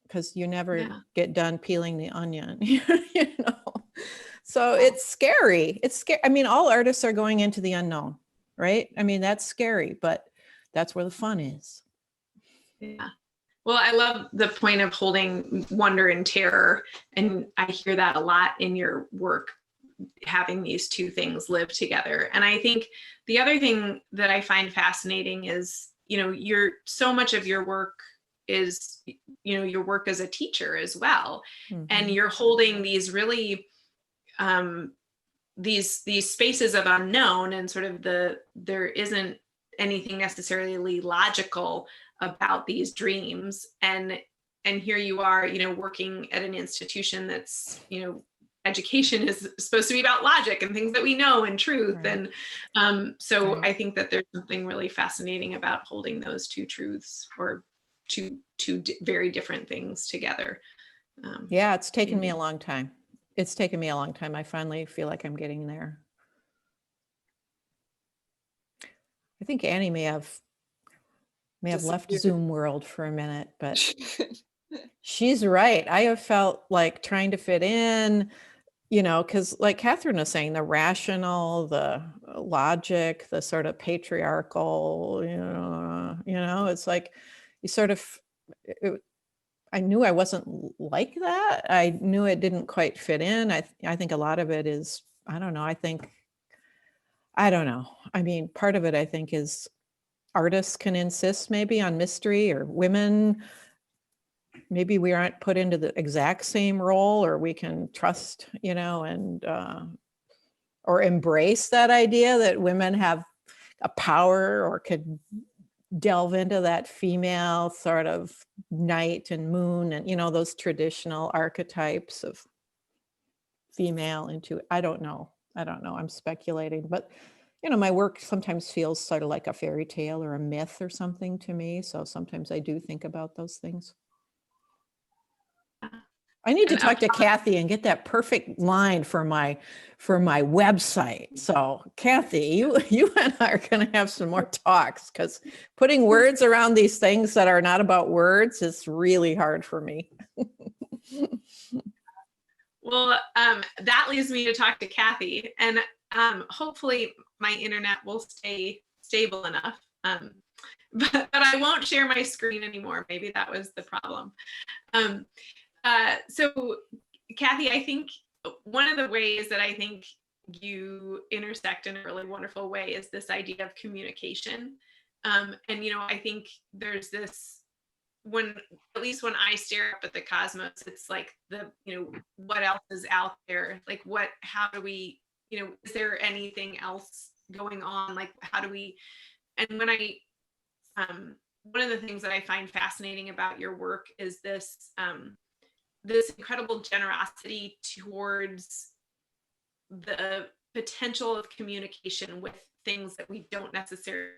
because you never get done peeling the onion, you know. So it's scary. It's scary. I mean, all artists are going into the unknown, right? I mean, that's scary, but that's where the fun is. Yeah. Well, I love the point of holding wonder and terror. And I hear that a lot in your work, having these two things live together. And I think the other thing that I find fascinating is, you know, so much of your work is, you know, your work as a teacher as well. Mm-hmm. And you're holding these really, these spaces of unknown, and sort of there isn't anything necessarily logical about these dreams. And here you are, you know, working at an institution that's, you know, education is supposed to be about logic and things that we know and truth. Right. And so right. I think that there's something really fascinating about holding those two truths, or two very different things together. Yeah, it's taken me a long time. It's taken me a long time. I finally feel like I'm getting there. I think Annie may have left Zoom world for a minute, but she's right. I have felt like trying to fit in, you know, because like Catherine was saying, the rational, the logic, the sort of patriarchal, you know, it's like you sort of, I knew I wasn't like that. I knew it didn't quite fit in. I think a lot of it is, I don't know. I mean, part of it, I think, is artists can insist maybe on mystery, or women, maybe we aren't put into the exact same role, or we can trust, you know, and, or embrace that idea that women have a power or could delve into that female sort of night and moon, and, you know, those traditional archetypes of female into, I don't know, I'm speculating, but, you know, my work sometimes feels sort of like a fairy tale or a myth or something to me. So sometimes I do think about those things. I need to talk to Kathy and get that perfect line for my website. So Kathy, you and I are going to have some more talks, because putting words around these things that are not about words is really hard for me. Well, that leads me to talk to Kathy, and hopefully my internet will stay stable enough. but I won't share my screen anymore. Maybe that was the problem. So Kathy, I think one of the ways that I think you intersect in a really wonderful way is this idea of communication. And, I think there's this, at least when I stare up at the cosmos, it's like what else is out there? Like how do we, is there anything else going on? Like, how do we, and when one of the things that I find fascinating about your work is this, this incredible generosity towards the potential of communication with things that we don't necessarily.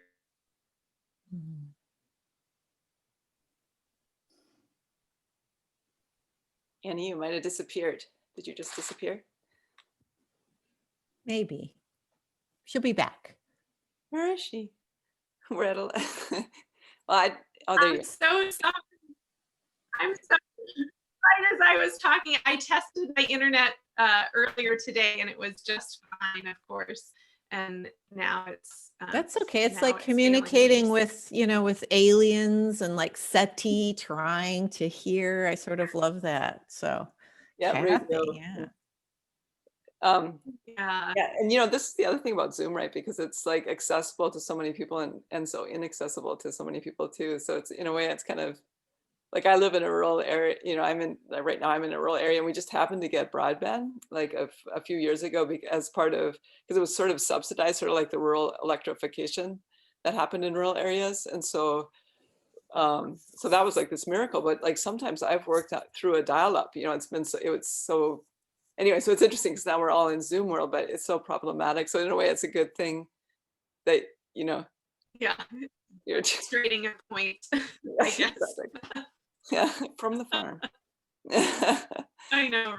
Annie, you might have disappeared. Did you just disappear? Maybe. She'll be back. Where is she? We're at a. Well, there you go. So sorry. I'm so right as I was talking. I tested my internet earlier today, and it was just fine, of course. And now it's. That's okay. It's like communicating with, with aliens and like SETI trying to hear. I sort of love that. So yeah, Kathy, yeah. Yeah. And this is the other thing about Zoom, right? Because it's like accessible to so many people and so inaccessible to so many people too. So it's, in a way, it's kind of like, I live in a rural area, right now I'm in a rural area, and we just happened to get broadband like a few years ago because it was sort of subsidized, sort of like the rural electrification that happened in rural areas. And so that was like this miracle. But like sometimes I've worked out through a dial-up, anyway, so it's interesting because now we're all in Zoom world, but it's so problematic. So in a way, it's a good thing that, yeah, you're illustrating a point, I guess. Exactly. Yeah, from the farm. I know.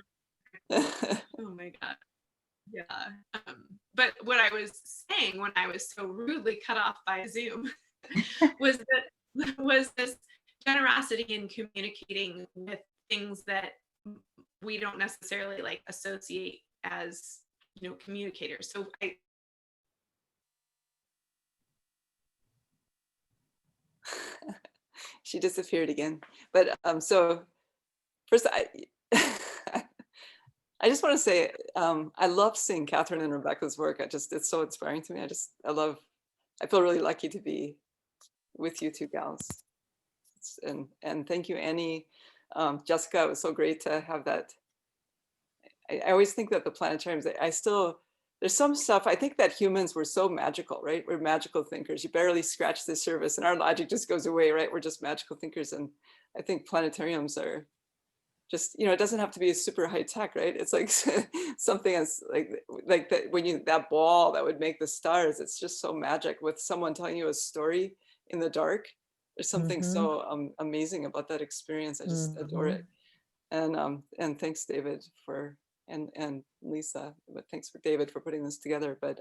Oh my God. Yeah. But what I was saying when I was so rudely cut off by Zoom was this generosity in communicating with things that we don't necessarily like associate as, communicators. So She disappeared again. But so first, I just want to say I love seeing Catherine and Rebecca's work. It's so inspiring to me. I feel really lucky to be with you two gals. And thank you, Annie. Jessica, it was so great to have that. I always think that the planetariums, there's some stuff, I think that humans were so magical, right? We're magical thinkers. You barely scratch the surface and our logic just goes away, right? We're just magical thinkers. And I think planetariums are just, it doesn't have to be a super high tech, right? It's like something as like that, that ball that would make the stars. It's just so magic with someone telling you a story in the dark. There's something so amazing about that experience. I just adore it. And thanks, David, and Lisa, but thanks for David for putting this together. But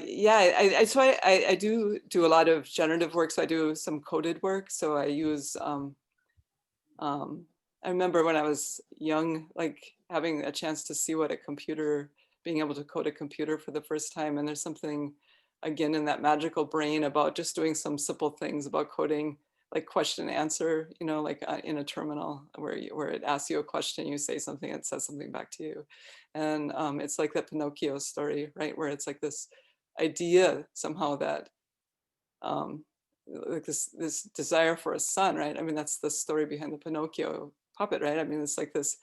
yeah, so I do a lot of generative work. So I do some coded work. So I use, I remember when I was young, like having a chance to see being able to code a computer for the first time. And there's something, again, in that magical brain about just doing some simple things about coding, like question and answer, like in a terminal where it asks you a question, you say something, it says something back to you. And it's like that Pinocchio story, right? Where it's like this idea somehow that like this desire for a son, right? I mean, that's the story behind the Pinocchio puppet, right? I mean, it's like this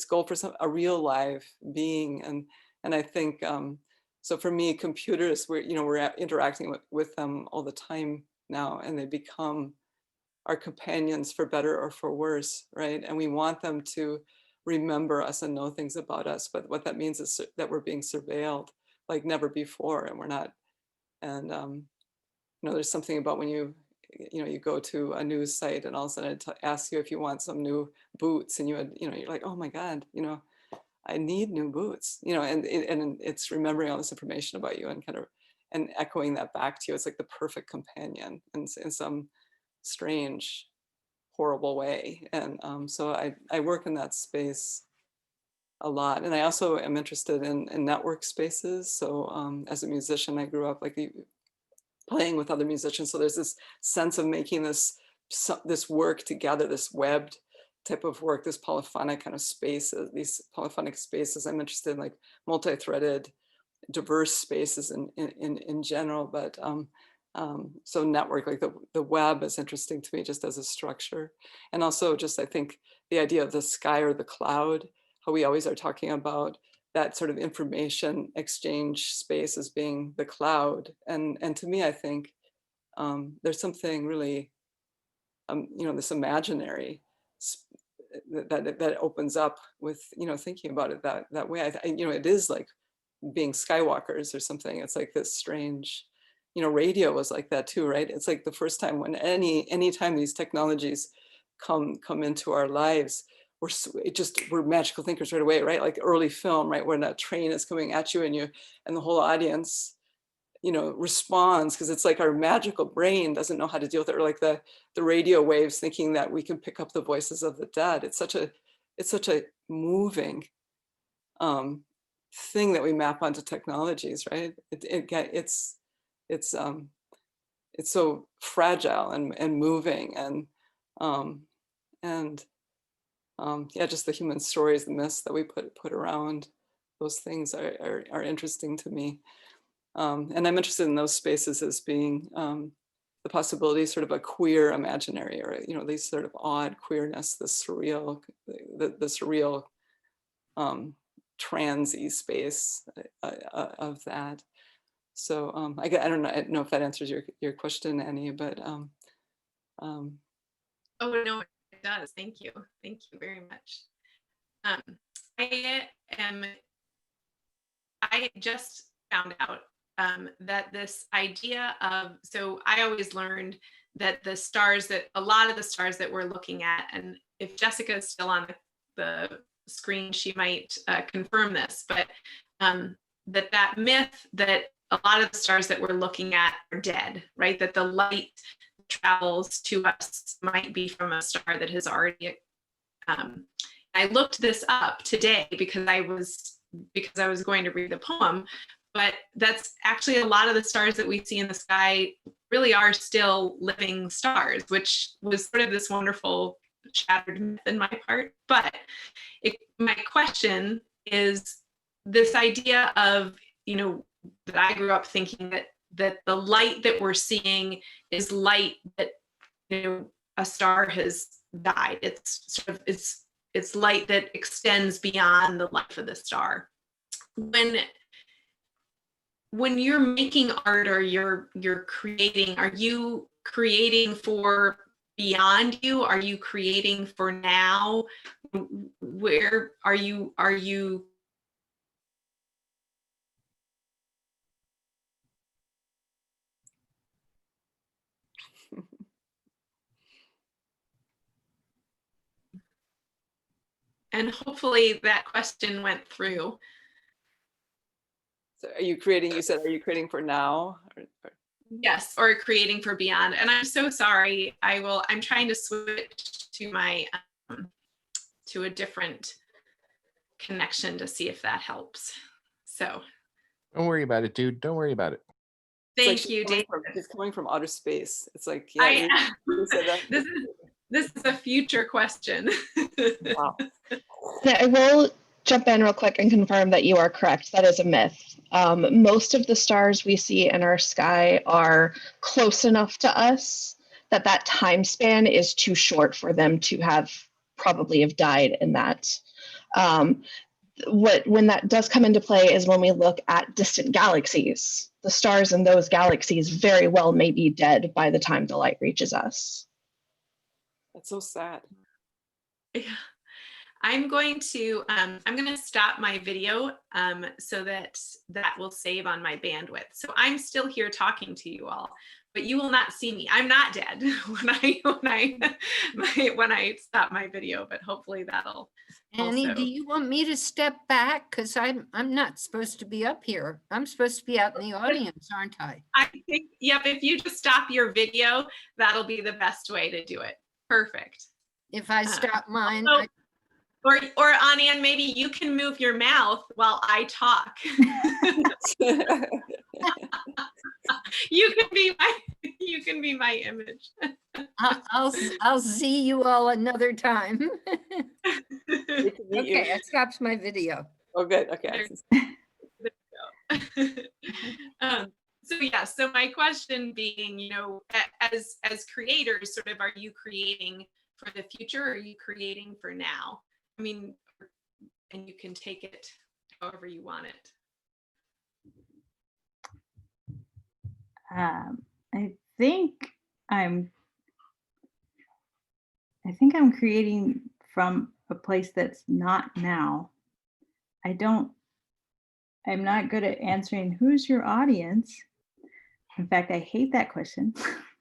goal for a real live being. And I think, so for me, computers, we're interacting with them all the time now, and they become our companions for better or for worse, right? And we want them to remember us and know things about us, but what that means is that we're being surveilled like never before, and we're not. And there's something about when you go to a news site and all of a sudden it asks you if you want some new boots, and you're like, oh my God, I need new boots, and it's remembering all this information about you and echoing that back to you. It's like the perfect companion in some strange, horrible way. And so I work in that space a lot. And I also am interested in network spaces. So as a musician, I grew up like playing with other musicians. So there's this sense of making this work together, this webbed type of work, this polyphonic kind of spaces, these polyphonic spaces. I'm interested in like multi-threaded, diverse spaces in general, but so network, like the web is interesting to me just as a structure. And also just, I think the idea of the sky or the cloud, how we always are talking about that sort of information exchange space as being the cloud. And to me, I think there's something really, this imaginary that opens up with, thinking about it that way. It is like being Skywalkers or something. It's like this strange, radio was like that too, right? It's like the first time when anytime these technologies come into our lives, we're magical thinkers right away, right? Like early film, right? When that train is coming at you and the whole audience, responds, because it's like our magical brain doesn't know how to deal with it, or like the radio waves thinking that we can pick up the voices of the dead. It's such a moving thing that we map onto technologies, right? It's so fragile and moving and just the human stories, the myths that we put around those things are interesting to me. And I'm interested in those spaces as being the possibility, sort of a queer imaginary, or these sort of odd queerness, the surreal transy space of that. So I don't know if that answers your question, Annie, but oh no, it does. Thank you very much. I just found out that this idea of, so I always learned that a lot of the stars that we're looking at, and if Jessica is still on the screen, she might confirm this, but that myth that a lot of the stars that we're looking at are dead, right? That the light travels to us might be from a star that has already, I looked this up today because I was going to read the poem, but that's actually a lot of the stars that we see in the sky really are still living stars, which was sort of this wonderful shattered myth in my part. But my question is this idea of, that I grew up thinking that the light that we're seeing is light that, a star has died. It's sort of, it's light that extends beyond the life of the star. When you're making art or you're creating, are you creating for beyond you? Are you creating for now? Where are you? And hopefully that question went through. So are you creating for now? Yes, or creating for beyond. And I'm so sorry. I'm trying to switch to my to a different connection to see if that helps. So Don't worry about it, dude. Don't worry about it. Thank you, Dave. It's coming from outer space. It's like, this is a future question. Wow. I will jump in real quick and confirm that you are correct. That is a myth. Most of the stars we see in our sky are close enough to us that time span is too short for them to probably have died in that. When that does come into play is when we look at distant galaxies. The stars in those galaxies very well may be dead by the time the light reaches us. That's so sad. Yeah. I'm going to stop my video so that will save on my bandwidth. So I'm still here talking to you all, but you will not see me. I'm not dead when I stop my video, but hopefully that'll. Annie, also... do you want me to step back? Because I'm not supposed to be up here. I'm supposed to be out in the audience, aren't I? I think, yep, if you just stop your video, that'll be the best way to do it. Perfect. If I stop mine. Or Annie, maybe you can move your mouth while I talk. You can be my image. I'll see you all another time. Great to meet you. Okay, I stopped my video. Oh, good. Okay. So yeah, so my question being, you know, as creators, sort of, are you creating for the future, or are you creating for now? I mean, and you can take it however you want it. I think I'm creating from a place that's not now. I'm not good at answering who's your audience. In fact, I hate that question.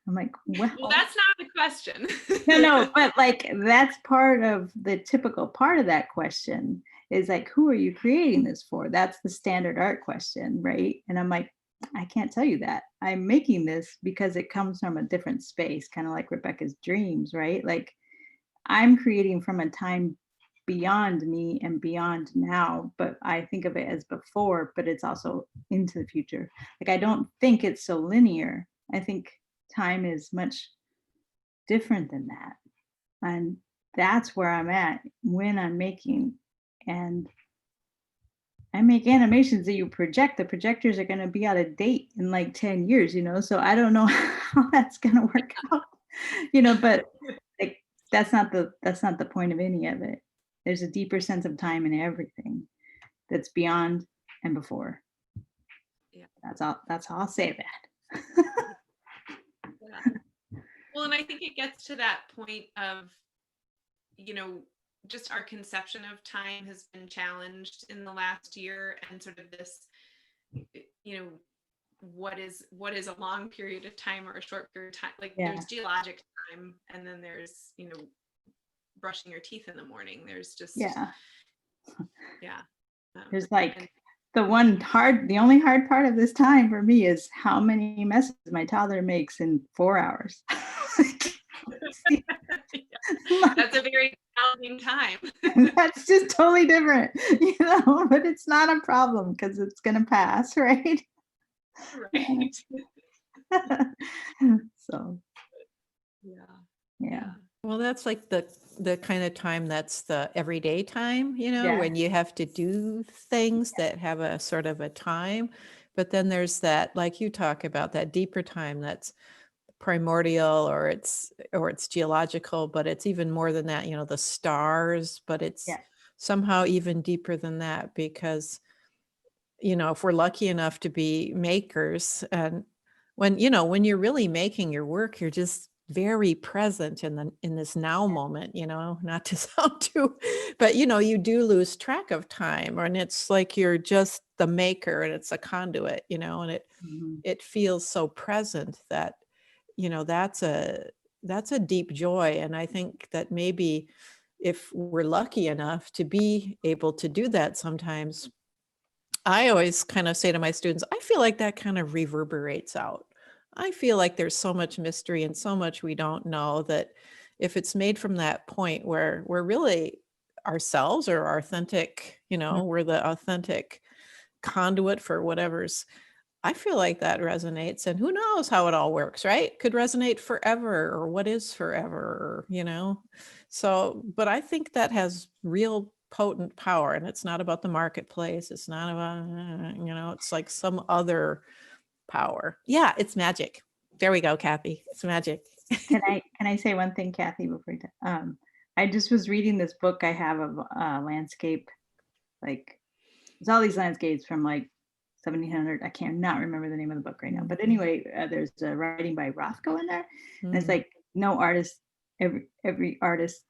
I'm like, well, That's not the question. no, but like that's part of the typical part of that question is like, who are you creating this for? That's the standard art question, right? And I'm like, I can't tell you that. I'm making this because it comes from a different space, kind of like Rebecca's dreams, right? Like I'm creating from a time beyond me and beyond now, but I think of it as before, but it's also into the future. Like I don't think it's so linear. I think time is much different than that. And that's where I'm at when I'm making. And I make animations that you project. The projectors are going to be out of date in like 10 years, you know? So I don't know how that's going to work out, you know, but like, that's not the point of any of it. There's a deeper sense of time in everything that's beyond and before. Yeah. That's all I'll say that. Yeah. Well, and I think it gets to that point of, you know, just our conception of time has been challenged in the last year, and sort of this, you know, what is a long period of time or a short period of time? Like there's geologic time, and then there's, you know, brushing your teeth in the morning. There's just There's like the only hard part of this time for me is how many messes my toddler makes in 4 hours. That's a very challenging time. That's just totally different, you know, but it's not a problem because it's gonna pass, right? Right. So yeah. Well, that's like the kind of time that's the everyday time, you know, when you have to do things that have a sort of a time. But then there's that, like you talk about, that deeper time that's primordial, or it's geological, but it's even more than that, you know, the stars, but it's somehow even deeper than that, because, you know, if we're lucky enough to be makers, and when you're really making your work, you're just very present in this now moment, you know, not to sound too, but you know, you do lose track of time, and it's like you're just the maker and it's a conduit, you know, and it feels so present that, you know, that's a deep joy. And I think that maybe if we're lucky enough to be able to do that, sometimes I always kind of say to my students, I feel like that kind of reverberates out. I feel like there's so much mystery and so much we don't know, that if it's made from that point where we're really ourselves or authentic, you know, we're the authentic conduit for whatever's, I feel like that resonates, and who knows how it all works, right? Could resonate forever, or what is forever, or, you know, so, but I think that has real potent power, and it's not about the marketplace. It's not about, you know, it's like some other power. Yeah, it's magic. There we go, Kathy. It's magic. Can I say one thing, Kathy, before you I just was reading this book I have of landscape, like it's all these landscapes from like 1700. I cannot remember the name of the book right now, but anyway, there's a writing by Rothko in there, and it's like no artist, every artist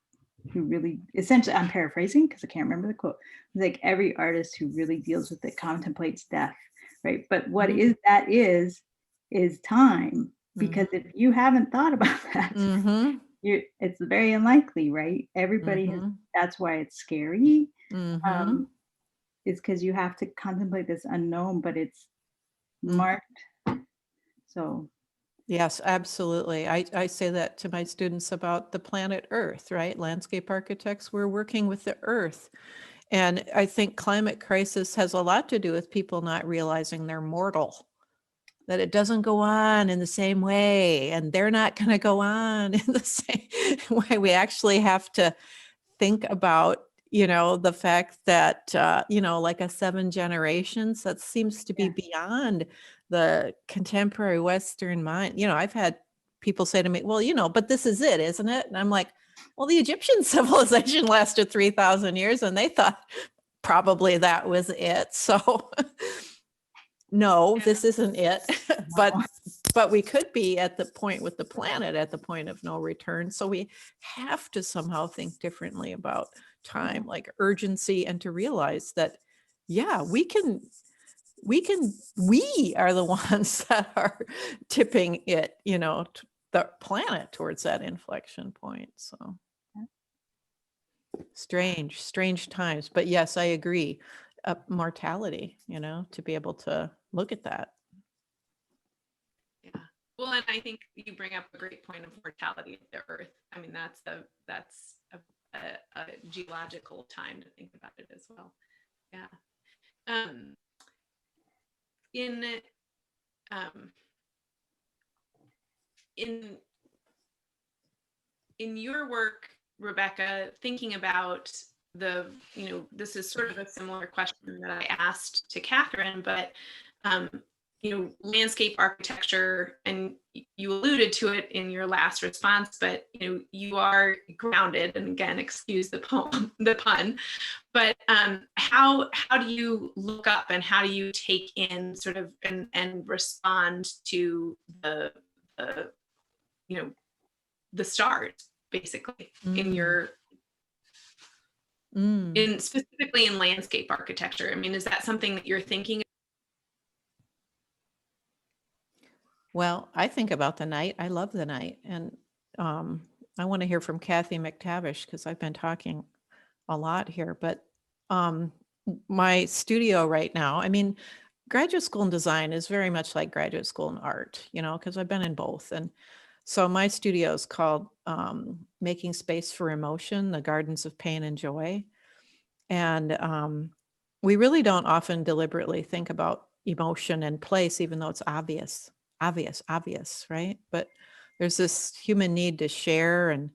who really, essentially, I'm paraphrasing because I can't remember the quote, like every artist who really deals with it contemplates death, right? But what is time, because if you haven't thought about that, it's very unlikely, right? Everybody has, that's why it's scary. It's because you have to contemplate this unknown, but it's marked. So yes, absolutely. I say that to my students about the planet Earth, right? Landscape architects, we're working with the Earth. And I think climate crisis has a lot to do with people not realizing they're mortal, that it doesn't go on in the same way, and they're not going to go on in the same way. We actually have to think about, the fact that, like a 7 generations, that seems to be beyond the contemporary Western mind. I've had people say to me, well, but this is it, isn't it? And I'm like, well, the Egyptian civilization lasted 3,000 years and they thought probably that was it. So no, this isn't it. But we could be at the point with the planet at the point of no return. So we have to somehow think differently about time, like urgency, and to realize that, yeah, we are the ones that are tipping it, the planet towards that inflection point. So strange times. But yes, I agree. Mortality, to be able to look at that. Yeah. Well, and I think you bring up a great point of mortality of the Earth. I mean, that's a geological time to think about it as well. Yeah. In your work, Rebecca, thinking about this is sort of a similar question that I asked to Catherine, but landscape architecture, and you alluded to it in your last response, but you are grounded, and again, excuse the pun, but how do you look up and how do you take in sort of and respond to the stars basically in your specifically in landscape architecture? I mean, is that something that you're thinking? Well, I think about the night. I love the night. And I want to hear from Kathy McTavish because I've been talking a lot here. But my studio right now, I mean, graduate school in design is very much like graduate school in art, because I've been in both. And so my studio is called Making Space for Emotion, the Gardens of Pain and Joy. And we really don't often deliberately think about emotion and place, even though it's obvious, right? But there's this human need to share and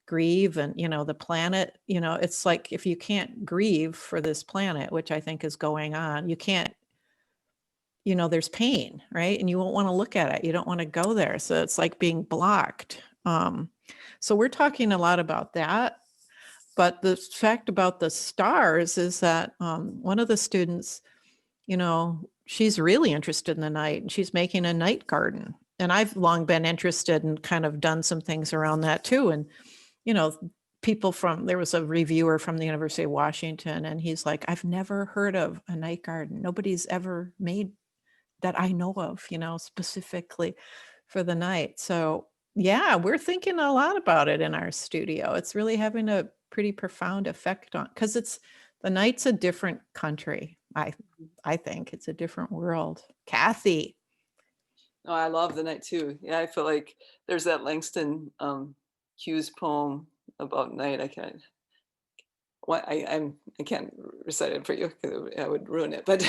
grieve, and the planet, it's like if you can't grieve for this planet, which I think is going on, you can't, there's pain, right? And you won't want to look at it, you don't want to go there, so it's like being blocked. So we're talking a lot about that. But the fact about the stars is that one of the students, she's really interested in the night, and she's making a night garden. And I've long been interested and kind of done some things around that too. And, there was a reviewer from the University of Washington, and he's like, I've never heard of a night garden. Nobody's ever made that I know of, specifically for the night. So yeah, we're thinking a lot about it in our studio. It's really having a pretty profound effect on, because the night's a different country. I think it's a different world. Kathy. Oh, I love the night too. Yeah, I feel like there's that Langston Hughes poem about night. I can't recite it for you because I would ruin it. But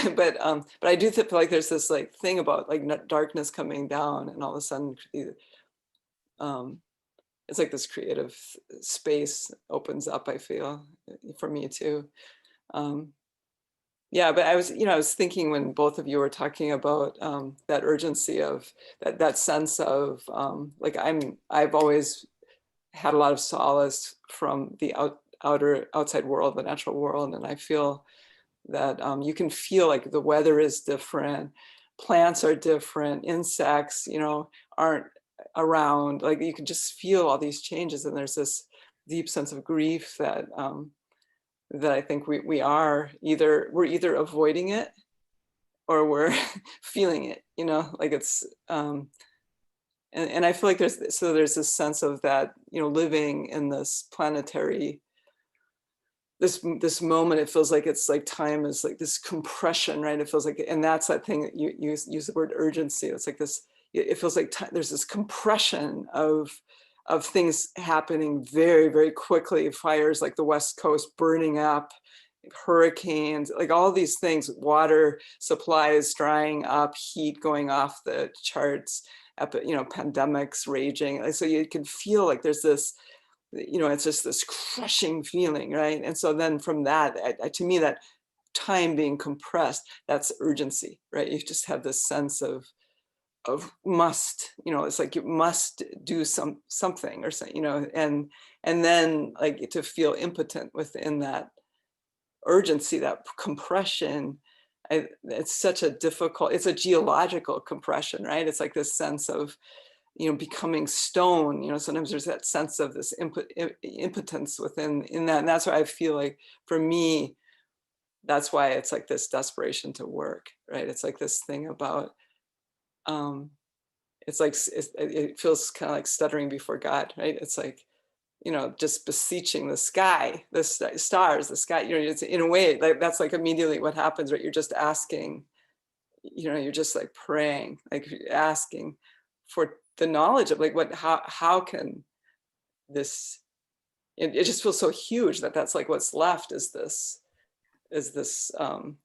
I do feel like there's this like thing about like darkness coming down, and all of a sudden, it's like this creative space opens up. I feel for me too. Yeah, but I was thinking when both of you were talking about that urgency of that sense of like I've always had a lot of solace from the outside world, the natural world, and I feel that you can feel like the weather is different, plants are different, insects, aren't around. Like you can just feel all these changes, and there's this deep sense of grief that I think we're either avoiding it or we're feeling it, like it's, and I feel like there's this sense of that, living in this planetary, this moment, it feels like it's like time is like this compression, right? It feels like, and that's that thing that you use the word urgency. It's like this, it feels like there's this compression of things happening very, very quickly. Fires like the West Coast burning up, hurricanes, like all these things, water supplies drying up, heat going off the charts, pandemics raging. So you can feel like there's this, it's just this crushing feeling, right? And so then from that, to me, that time being compressed, that's urgency, right? You just have this sense of must, it's like you must do something or something, and then like to feel impotent within that urgency, that compression. It's such a difficult, it's a geological compression, right? It's like this sense of, becoming stone, sometimes there's that sense of this impotence within that. And that's why I feel like for me, that's why it's like this desperation to work, right? It's like this thing about, it's like, it feels kind of like stuttering before God, right? It's like, just beseeching the sky, the stars, the sky, it's in a way, like that's like immediately what happens, right? You're just asking, you're just like praying, like asking for the knowledge of like how can this, it just feels so huge that's like what's left is this, I'm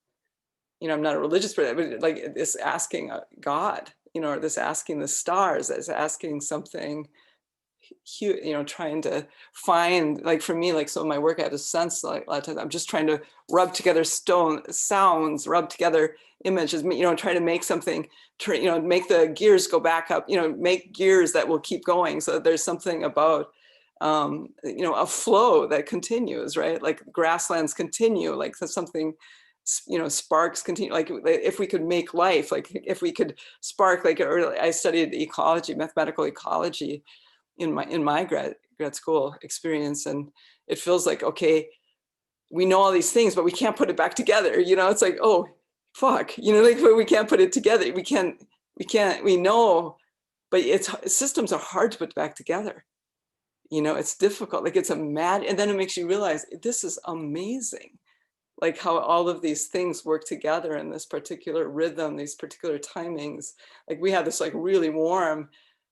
not a religious person, but like this asking God, or this asking the stars, this asking something huge, trying to find, like for me, like so in my work I have a sense, like a lot of times I'm just trying to rub together sounds, rub together images, try to make something, make the gears go back up, make gears that will keep going. So there's something about a flow that continues, right? Like grasslands continue, like something, sparks continue, like if we could make life, like if we could spark, like I studied ecology, mathematical ecology in my grad school experience, and it feels like, okay, we know all these things, but we can't put it back together. It's like, oh fuck, like we can't put it together. We know, but systems are hard to put back together. It's difficult. Like it's and then it makes you realize this is amazing. Like how all of these things work together in this particular rhythm, these particular timings. Like we have this like really warm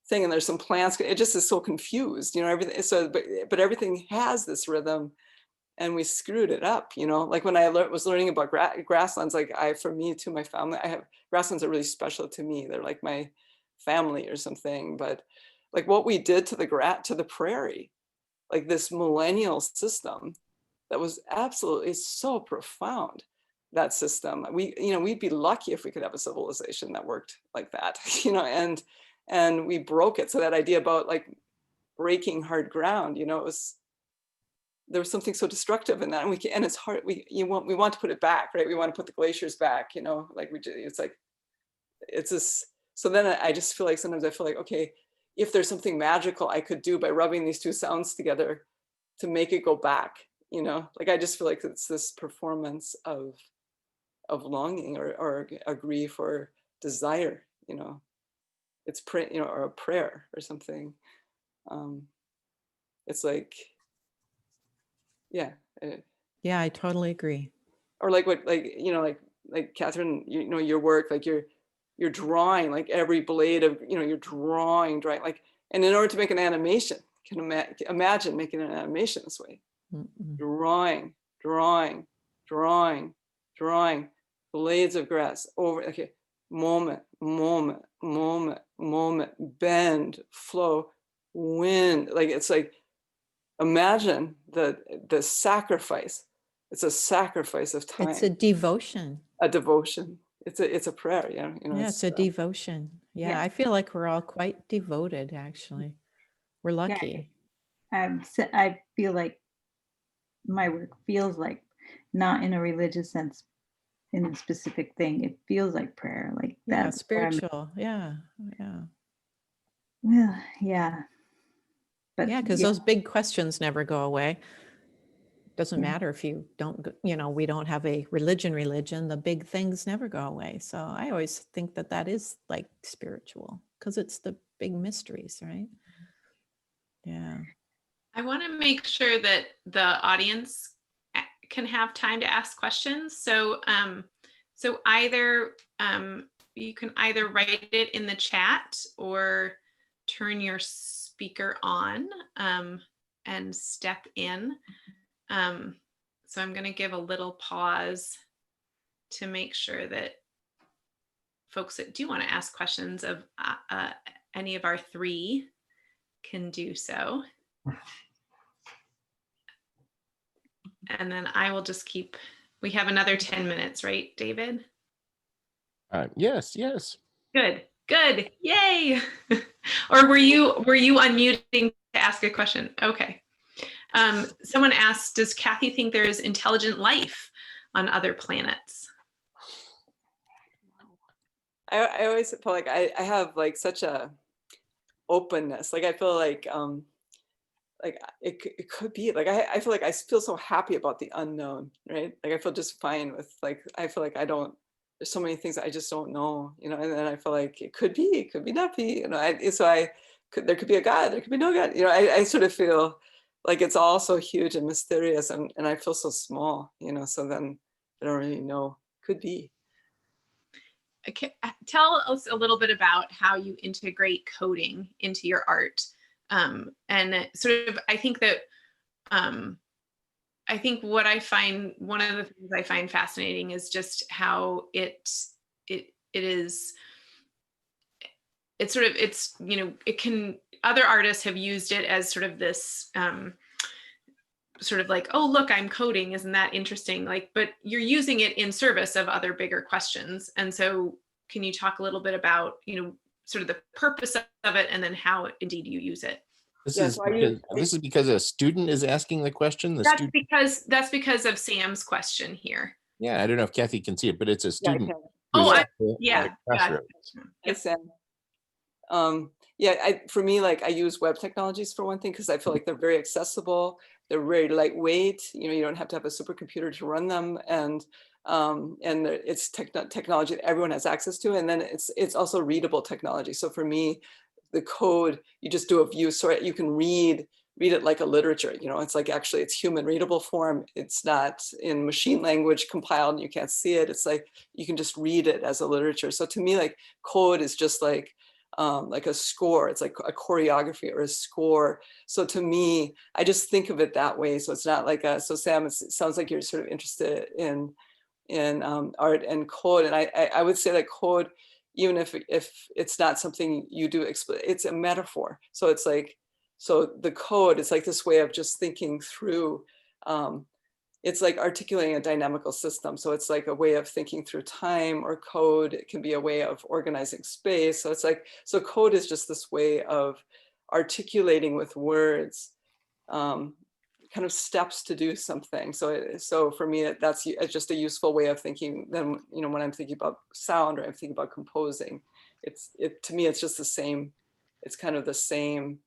thing, and there's some plants. It just is so confused, everything. So, but everything has this rhythm, and we screwed it up. Like when I was learning about grasslands, like for me too, my family, grasslands are really special to me. They're like my family or something. But like what we did to the prairie, like this millennial system. That was absolutely so profound, that system. We'd be lucky if we could have a civilization that worked like that, and we broke it. So that idea about like breaking hard ground, there was something so destructive in that, and it's hard. We want to put it back, right? We want to put the glaciers back, like it's this. So then I just feel like sometimes I feel like, okay, if there's something magical I could do by rubbing these two sounds together to make it go back. Like I just feel like it's this performance of longing or a grief or desire, it's or a prayer or something. It's like, yeah. Yeah, I totally agree. Or like what, like Catherine, your work, like you're drawing like every blade of, you're drawing, like, and in order to make an animation, can imagine making an animation this way. Drawing, blades of grass over, okay, moment, bend, flow, wind. Like it's like, imagine the sacrifice. It's a sacrifice of time. It's a devotion. A devotion. It's a prayer, yeah. It's a devotion. Yeah, I feel like we're all quite devoted, actually. We're lucky. Yeah. I feel like my work feels like, not in a religious sense, in a specific thing. It feels like prayer, like that. Yeah, spiritual. Yeah. Well, yeah. But yeah, because those big questions never go away. Doesn't matter if you don't, we don't have a religion, the big things never go away. So I always think that is like spiritual, because it's the big mysteries, right? Yeah. I want to make sure that the audience can have time to ask questions. So, either you can either write it in the chat or turn your speaker on and step in. So I'm going to give a little pause to make sure that folks that do want to ask questions of any of our three can do so. And then I will just keep, we have another 10 minutes, right, David? Yes. Good, yay. Or were you unmuting to ask a question? Okay. Someone asked, does Kathy think there is intelligent life on other planets? I always feel like I have like such a openness. Like I feel like it could be like I feel like I feel so happy about the unknown, right? Like I feel just fine with like I feel like there's so many things I just don't know, you know, and then I feel like it could be not be, you know. There could be a God, there could be no God, you know. I sort of feel like it's all so huge and mysterious, and I feel so small, you know. So then I don't really know. Could be. Okay. Tell us a little bit about how you integrate coding into your art. And sort of, I think what I find, one of the things I find fascinating is just how it's, you know, it can, other artists have used it as sort of this, sort of like, oh, look, I'm coding. Isn't that interesting? Like, but you're using it in service of other bigger questions. And so can you talk a little bit about, you know, sort of the purpose of it and then how indeed you use it? This Yeah, is so this is because a student is asking the question. That's because of Sam's question here. Yeah, I don't know if Kathy can see it, but it's a student. Yeah. Hi, Sam. For me, like I use web technologies for one thing, because I feel like they're very accessible. They're very lightweight. You know, you don't have to have a supercomputer to run them, and it's technology that everyone has access to. And then it's also readable technology. So for me, the code, you just do a view, so you can read it like a literature. You know, it's like actually it's human readable form. It's not in machine language compiled and you can't see it. It's like you can just read it as a literature. So to me, like code is just like a score. It's like a choreography or a score. So to me, I just think of it that way. So it's not like so Sam, it sounds like you're sort of interested in art and code. And I would say that code, even if it's not something you do, it's a metaphor. So it's like, so the code is like this way of just thinking through, it's like articulating a dynamical system. So it's like a way of thinking through time, or code. It can be a way of organizing space. So it's like, so code is just this way of articulating with words, kind of steps to do something. So for me, that's just a useful way of thinking. Then, you know, when I'm thinking about sound or I'm thinking about composing, to me, it's just the same. It's kind of the same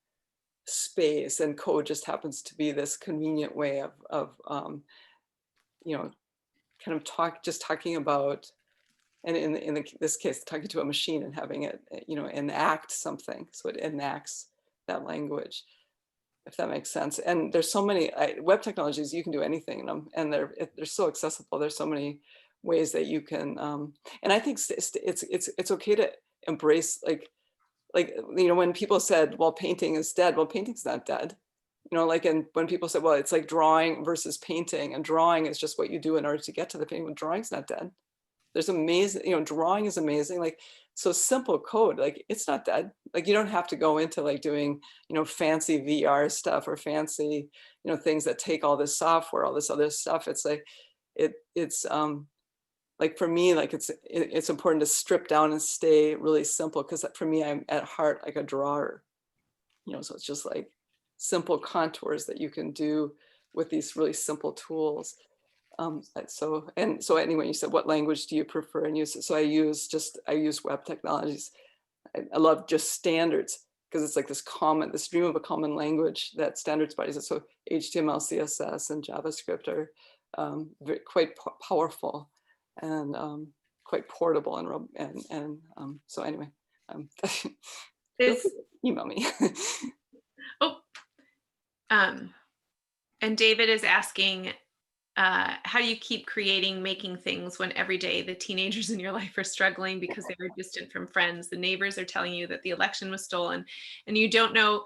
space, and code just happens to be this convenient way of you know, kind of talking about, and in this case, talking to a machine and having it, you know, enact something. So it enacts that language, if that makes sense. And there's so many web technologies, you can do anything in them, and they're so accessible. There's so many ways that you can, and I think it's okay to embrace, like, you know, when people said, well, painting is dead, well, painting's not dead. You know, like, and when people say, well, it's like drawing versus painting, and drawing is just what you do in order to get to the painting, well, drawing's not dead. There's amazing, you know, drawing is amazing. Like, so simple code, like it's not dead. Like you don't have to go into like doing, you know, fancy VR stuff or fancy, you know, things that take all this software, all this other stuff. It's like, it's like for me, like it's important to strip down and stay really simple, because for me, I'm at heart like a drawer, you know, so it's just like simple contours that you can do with these really simple tools. So anyway, you said, what language do you prefer and use? So I use web technologies. I love just standards, because it's like this dream of a common language that standards bodies. So HTML, CSS, and JavaScript are quite powerful and quite portable, and so anyway, email me. And David is asking, how do you keep making things when every day the teenagers in your life are struggling because they are distant from friends? The neighbors are telling you that the election was stolen, and you don't know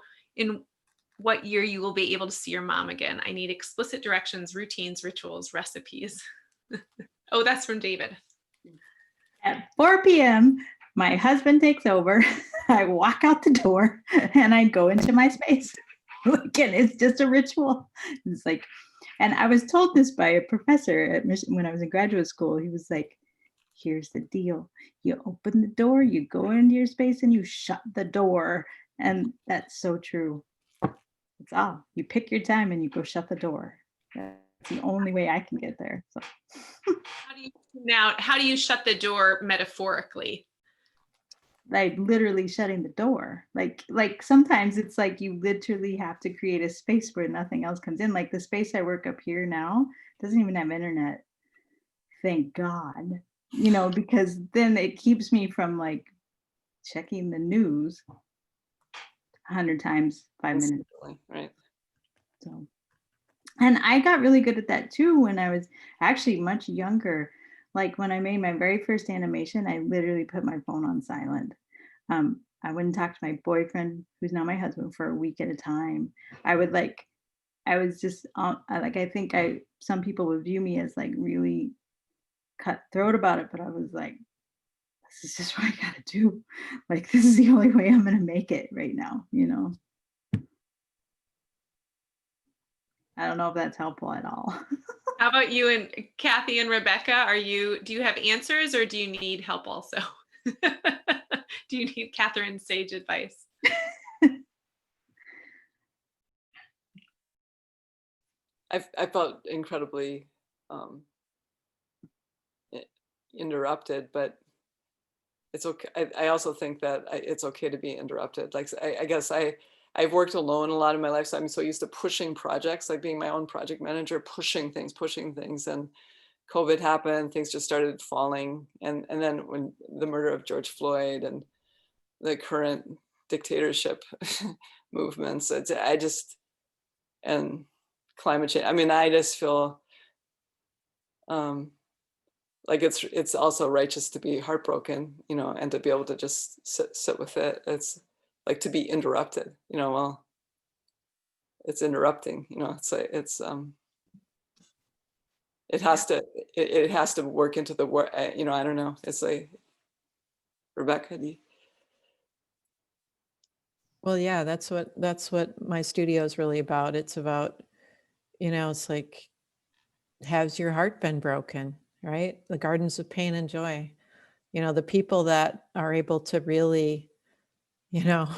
what year you will be able to see your mom again. I need explicit directions, routines, rituals, recipes. Oh, that's from David. At 4 p.m., my husband takes over. I walk out the door and I go into my space. Again, it's just a ritual. It's like, and I was told this by a professor at when I was in graduate school. He was like, here's the deal. You open the door, you go into your space, and you shut the door. And that's so true. It's all. You pick your time and you go shut the door. That's the only way I can get there. So. How do you shut the door metaphorically? Like literally shutting the door. Like sometimes it's like you literally have to create a space where nothing else comes in. Like the space I work up here now doesn't even have internet. Thank God. You know, because then it keeps me from like checking the news 100 times 5 minutes. Right. So, and I got really good at that too when I was actually much younger. Like when I made my very first animation, I literally put my phone on silent. I wouldn't talk to my boyfriend, who's now my husband, for a week at a time. I was just like, I think some people would view me as like really cutthroat about it, but I was like, this is just what I gotta do. Like, this is the only way I'm gonna make it right now, you know? I don't know if that's helpful at all. How about you and Kathy and Rebecca? Do you have answers or do you need help also? Do you need Catherine's sage advice? I felt incredibly interrupted, but it's okay. I also think that it's okay to be interrupted. Like I guess I've worked alone a lot of my life, so I'm so used to pushing projects, like being my own project manager, pushing things. And COVID happened, things just started falling. And then when the murder of George Floyd and the current dictatorship movements, and climate change. I mean, I just feel like it's also righteous to be heartbroken, you know, and to be able to just sit with it. It's like to be interrupted, you know, well, it's interrupting, you know, it's like, it has to work into the work, you know, I don't know. It's like, Rebecca, Well, yeah, that's what my studio is really about. It's about, you know, it's like, has your heart been broken, right? The gardens of pain and joy. You know, the people that are able to really, you know,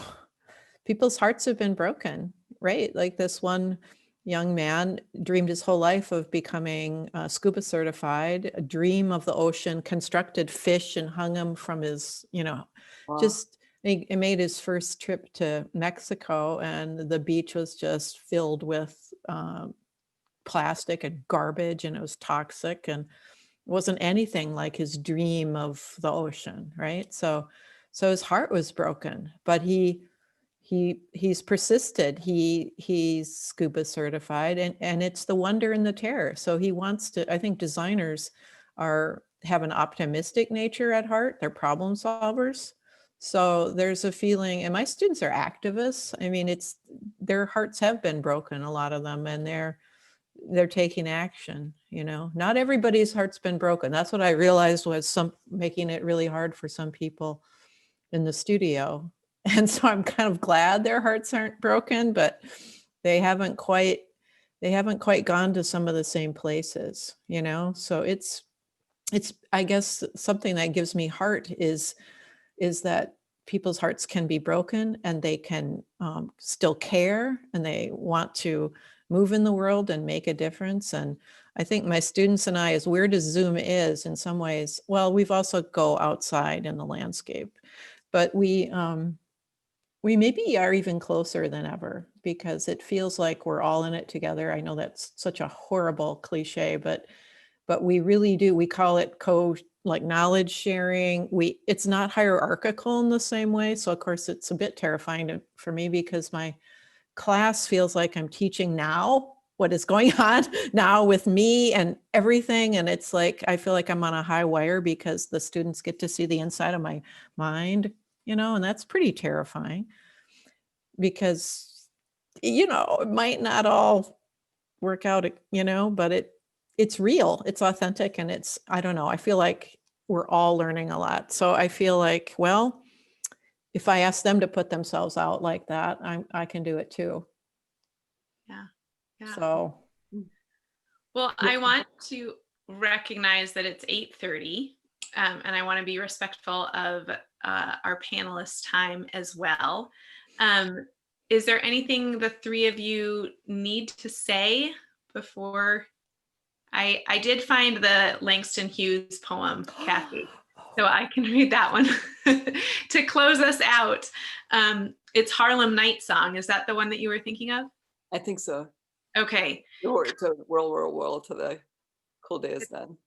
people's hearts have been broken, right? Like this one young man dreamed his whole life of becoming scuba certified, a dream of the ocean, constructed fish and hung them from his, you know, wow. Just he made his first trip to Mexico and the beach was just filled with plastic and garbage and it was toxic and wasn't anything like his dream of the ocean, right? So his heart was broken, but he's persisted. He's scuba certified and it's the wonder and the terror. So he wants to, I think designers have an optimistic nature at heart. They're problem solvers. So there's a feeling, and my students are activists. I mean, their hearts have been broken, a lot of them, and they're taking action, you know. Not everybody's heart's been broken. That's what I realized was making it really hard for some people in the studio. And so I'm kind of glad their hearts aren't broken, but they haven't quite gone to some of the same places, you know. So it's I guess something that gives me heart is that people's hearts can be broken and they can still care and they want to move in the world and make a difference. And I think my students and I, as weird as Zoom is in some ways, well, we've also go outside in the landscape, but we maybe are even closer than ever because it feels like we're all in it together. I know that's such a horrible cliche, but we really do. We call it like knowledge sharing. It's not hierarchical in the same way. So of course it's a bit terrifying for me because my class feels like I'm teaching now what is going on now with me and everything. And it's like, I feel like I'm on a high wire because the students get to see the inside of my mind, you know, and that's pretty terrifying because you know, it might not all work out, you know, but it's real, it's authentic, and it's, I don't know, I feel like we're all learning a lot. So I feel like, well, if I ask them to put themselves out like that, I can do it too. Yeah. Yeah. So, Well, I want to recognize that it's 8:30, and I want to be respectful of our panelists' time as well. Is there anything the three of you need to say before? I did find the Langston Hughes poem, Kathy, so I can read that one to close us out. It's Harlem Night Song. Is that the one that you were thinking of? I think so. Okay. Or to whirl till the cool day is done.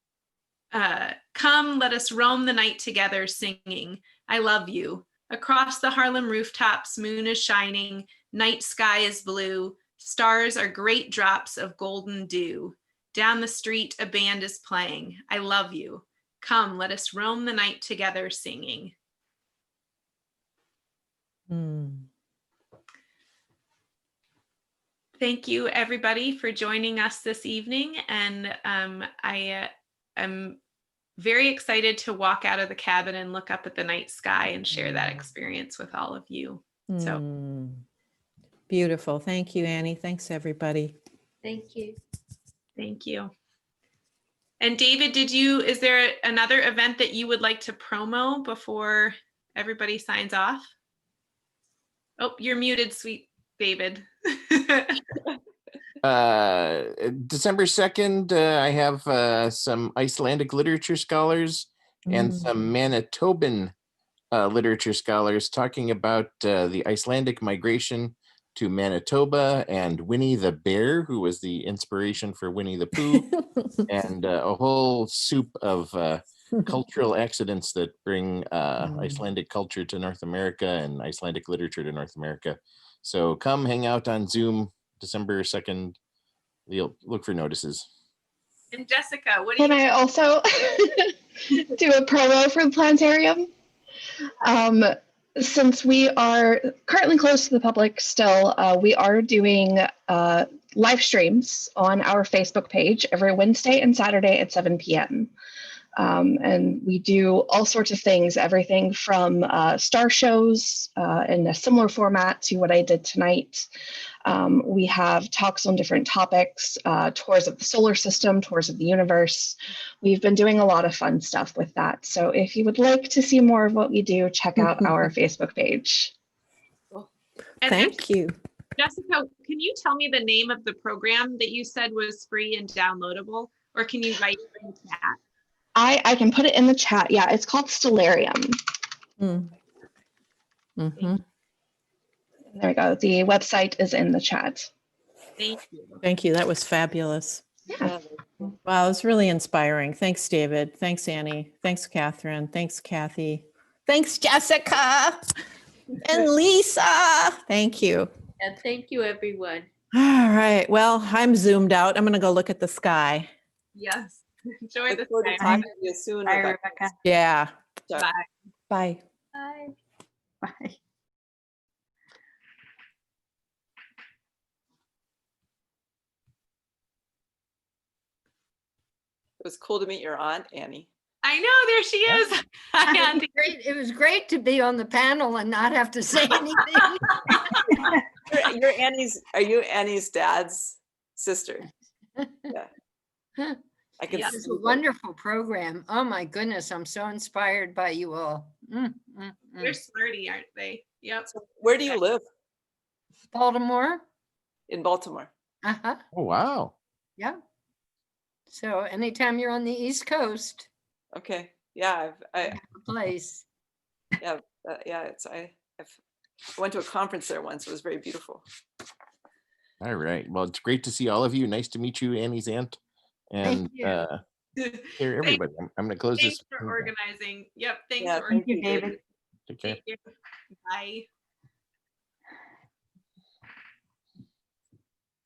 Come, let us roam the night together singing, I love you. Across the Harlem rooftops, moon is shining, night sky is blue, stars are great drops of golden dew. Down the street, a band is playing, I love you. Come, let us roam the night together singing. Thank you, everybody, for joining us this evening. And I am very excited to walk out of the cabin and look up at the night sky and share that experience with all of you. So beautiful. Thank you, Annie. Thanks, everybody. Thank you. Thank you. And David, is there another event that you would like to promo before everybody signs off? Oh, you're muted, sweet David. December 2nd, I have some Icelandic literature scholars and some Manitoban literature scholars talking about the Icelandic migration to Manitoba and Winnie the Bear, who was the inspiration for Winnie the Pooh, and a whole soup of cultural accidents that bring Icelandic culture to North America and Icelandic literature to North America. So come hang out on Zoom December 2nd. You'll look for notices. And Jessica, what do you? Can I also do a promo for the planetarium? Since we are currently closed to the public still, we are doing live streams on our Facebook page every Wednesday and Saturday at 7 p.m. And we do all sorts of things, everything from star shows in a similar format to what I did tonight. We have talks on different topics, tours of the solar system, tours of the universe. We've been doing a lot of fun stuff with that. So if you would like to see more of what we do, check out our Facebook page. Thank you. Jessica, can you tell me the name of the program that you said was free and downloadable, or can you write it in the chat? I can put it in the chat. Yeah, it's called Stellarium. There we go. The website is in the chat. Thank you. Thank you. That was fabulous. Yeah. Wow, it was really inspiring. Thanks, David. Thanks, Annie. Thanks, Catherine. Thanks, Kathy. Thanks, Jessica and Lisa. Thank you. And thank you, everyone. All right. Well, I'm zoomed out. I'm going to go look at the sky. Yes. Enjoy Look the forward to time. talking to you soon, Bye, Rebecca. Rebecca. Yeah. Bye. Bye. Bye. Bye. It was cool to meet your aunt, Annie. I know, there she is. Hi, Auntie. It was great to be on the panel and not have to say anything. You're Annie's. Are you Annie's dad's sister? Yeah. I can. Yeah. It's a wonderful program. Oh my goodness, I'm so inspired by you all. They're smarty, aren't they? Yep. So where do you live? Baltimore. In Baltimore. Uh-huh. Oh, wow. Yeah. So anytime you're on the East Coast, Okay. Yeah. I a place. yeah. I went to a conference there once. It was very beautiful. All right. Well, it's great to see all of you. Nice to meet you, Annie's aunt. And you. here, everybody. I'm going to close Thanks this. for organizing. Yep. Thanks Yeah, for thank Thank you, you, David. Take care. Thank you. Bye.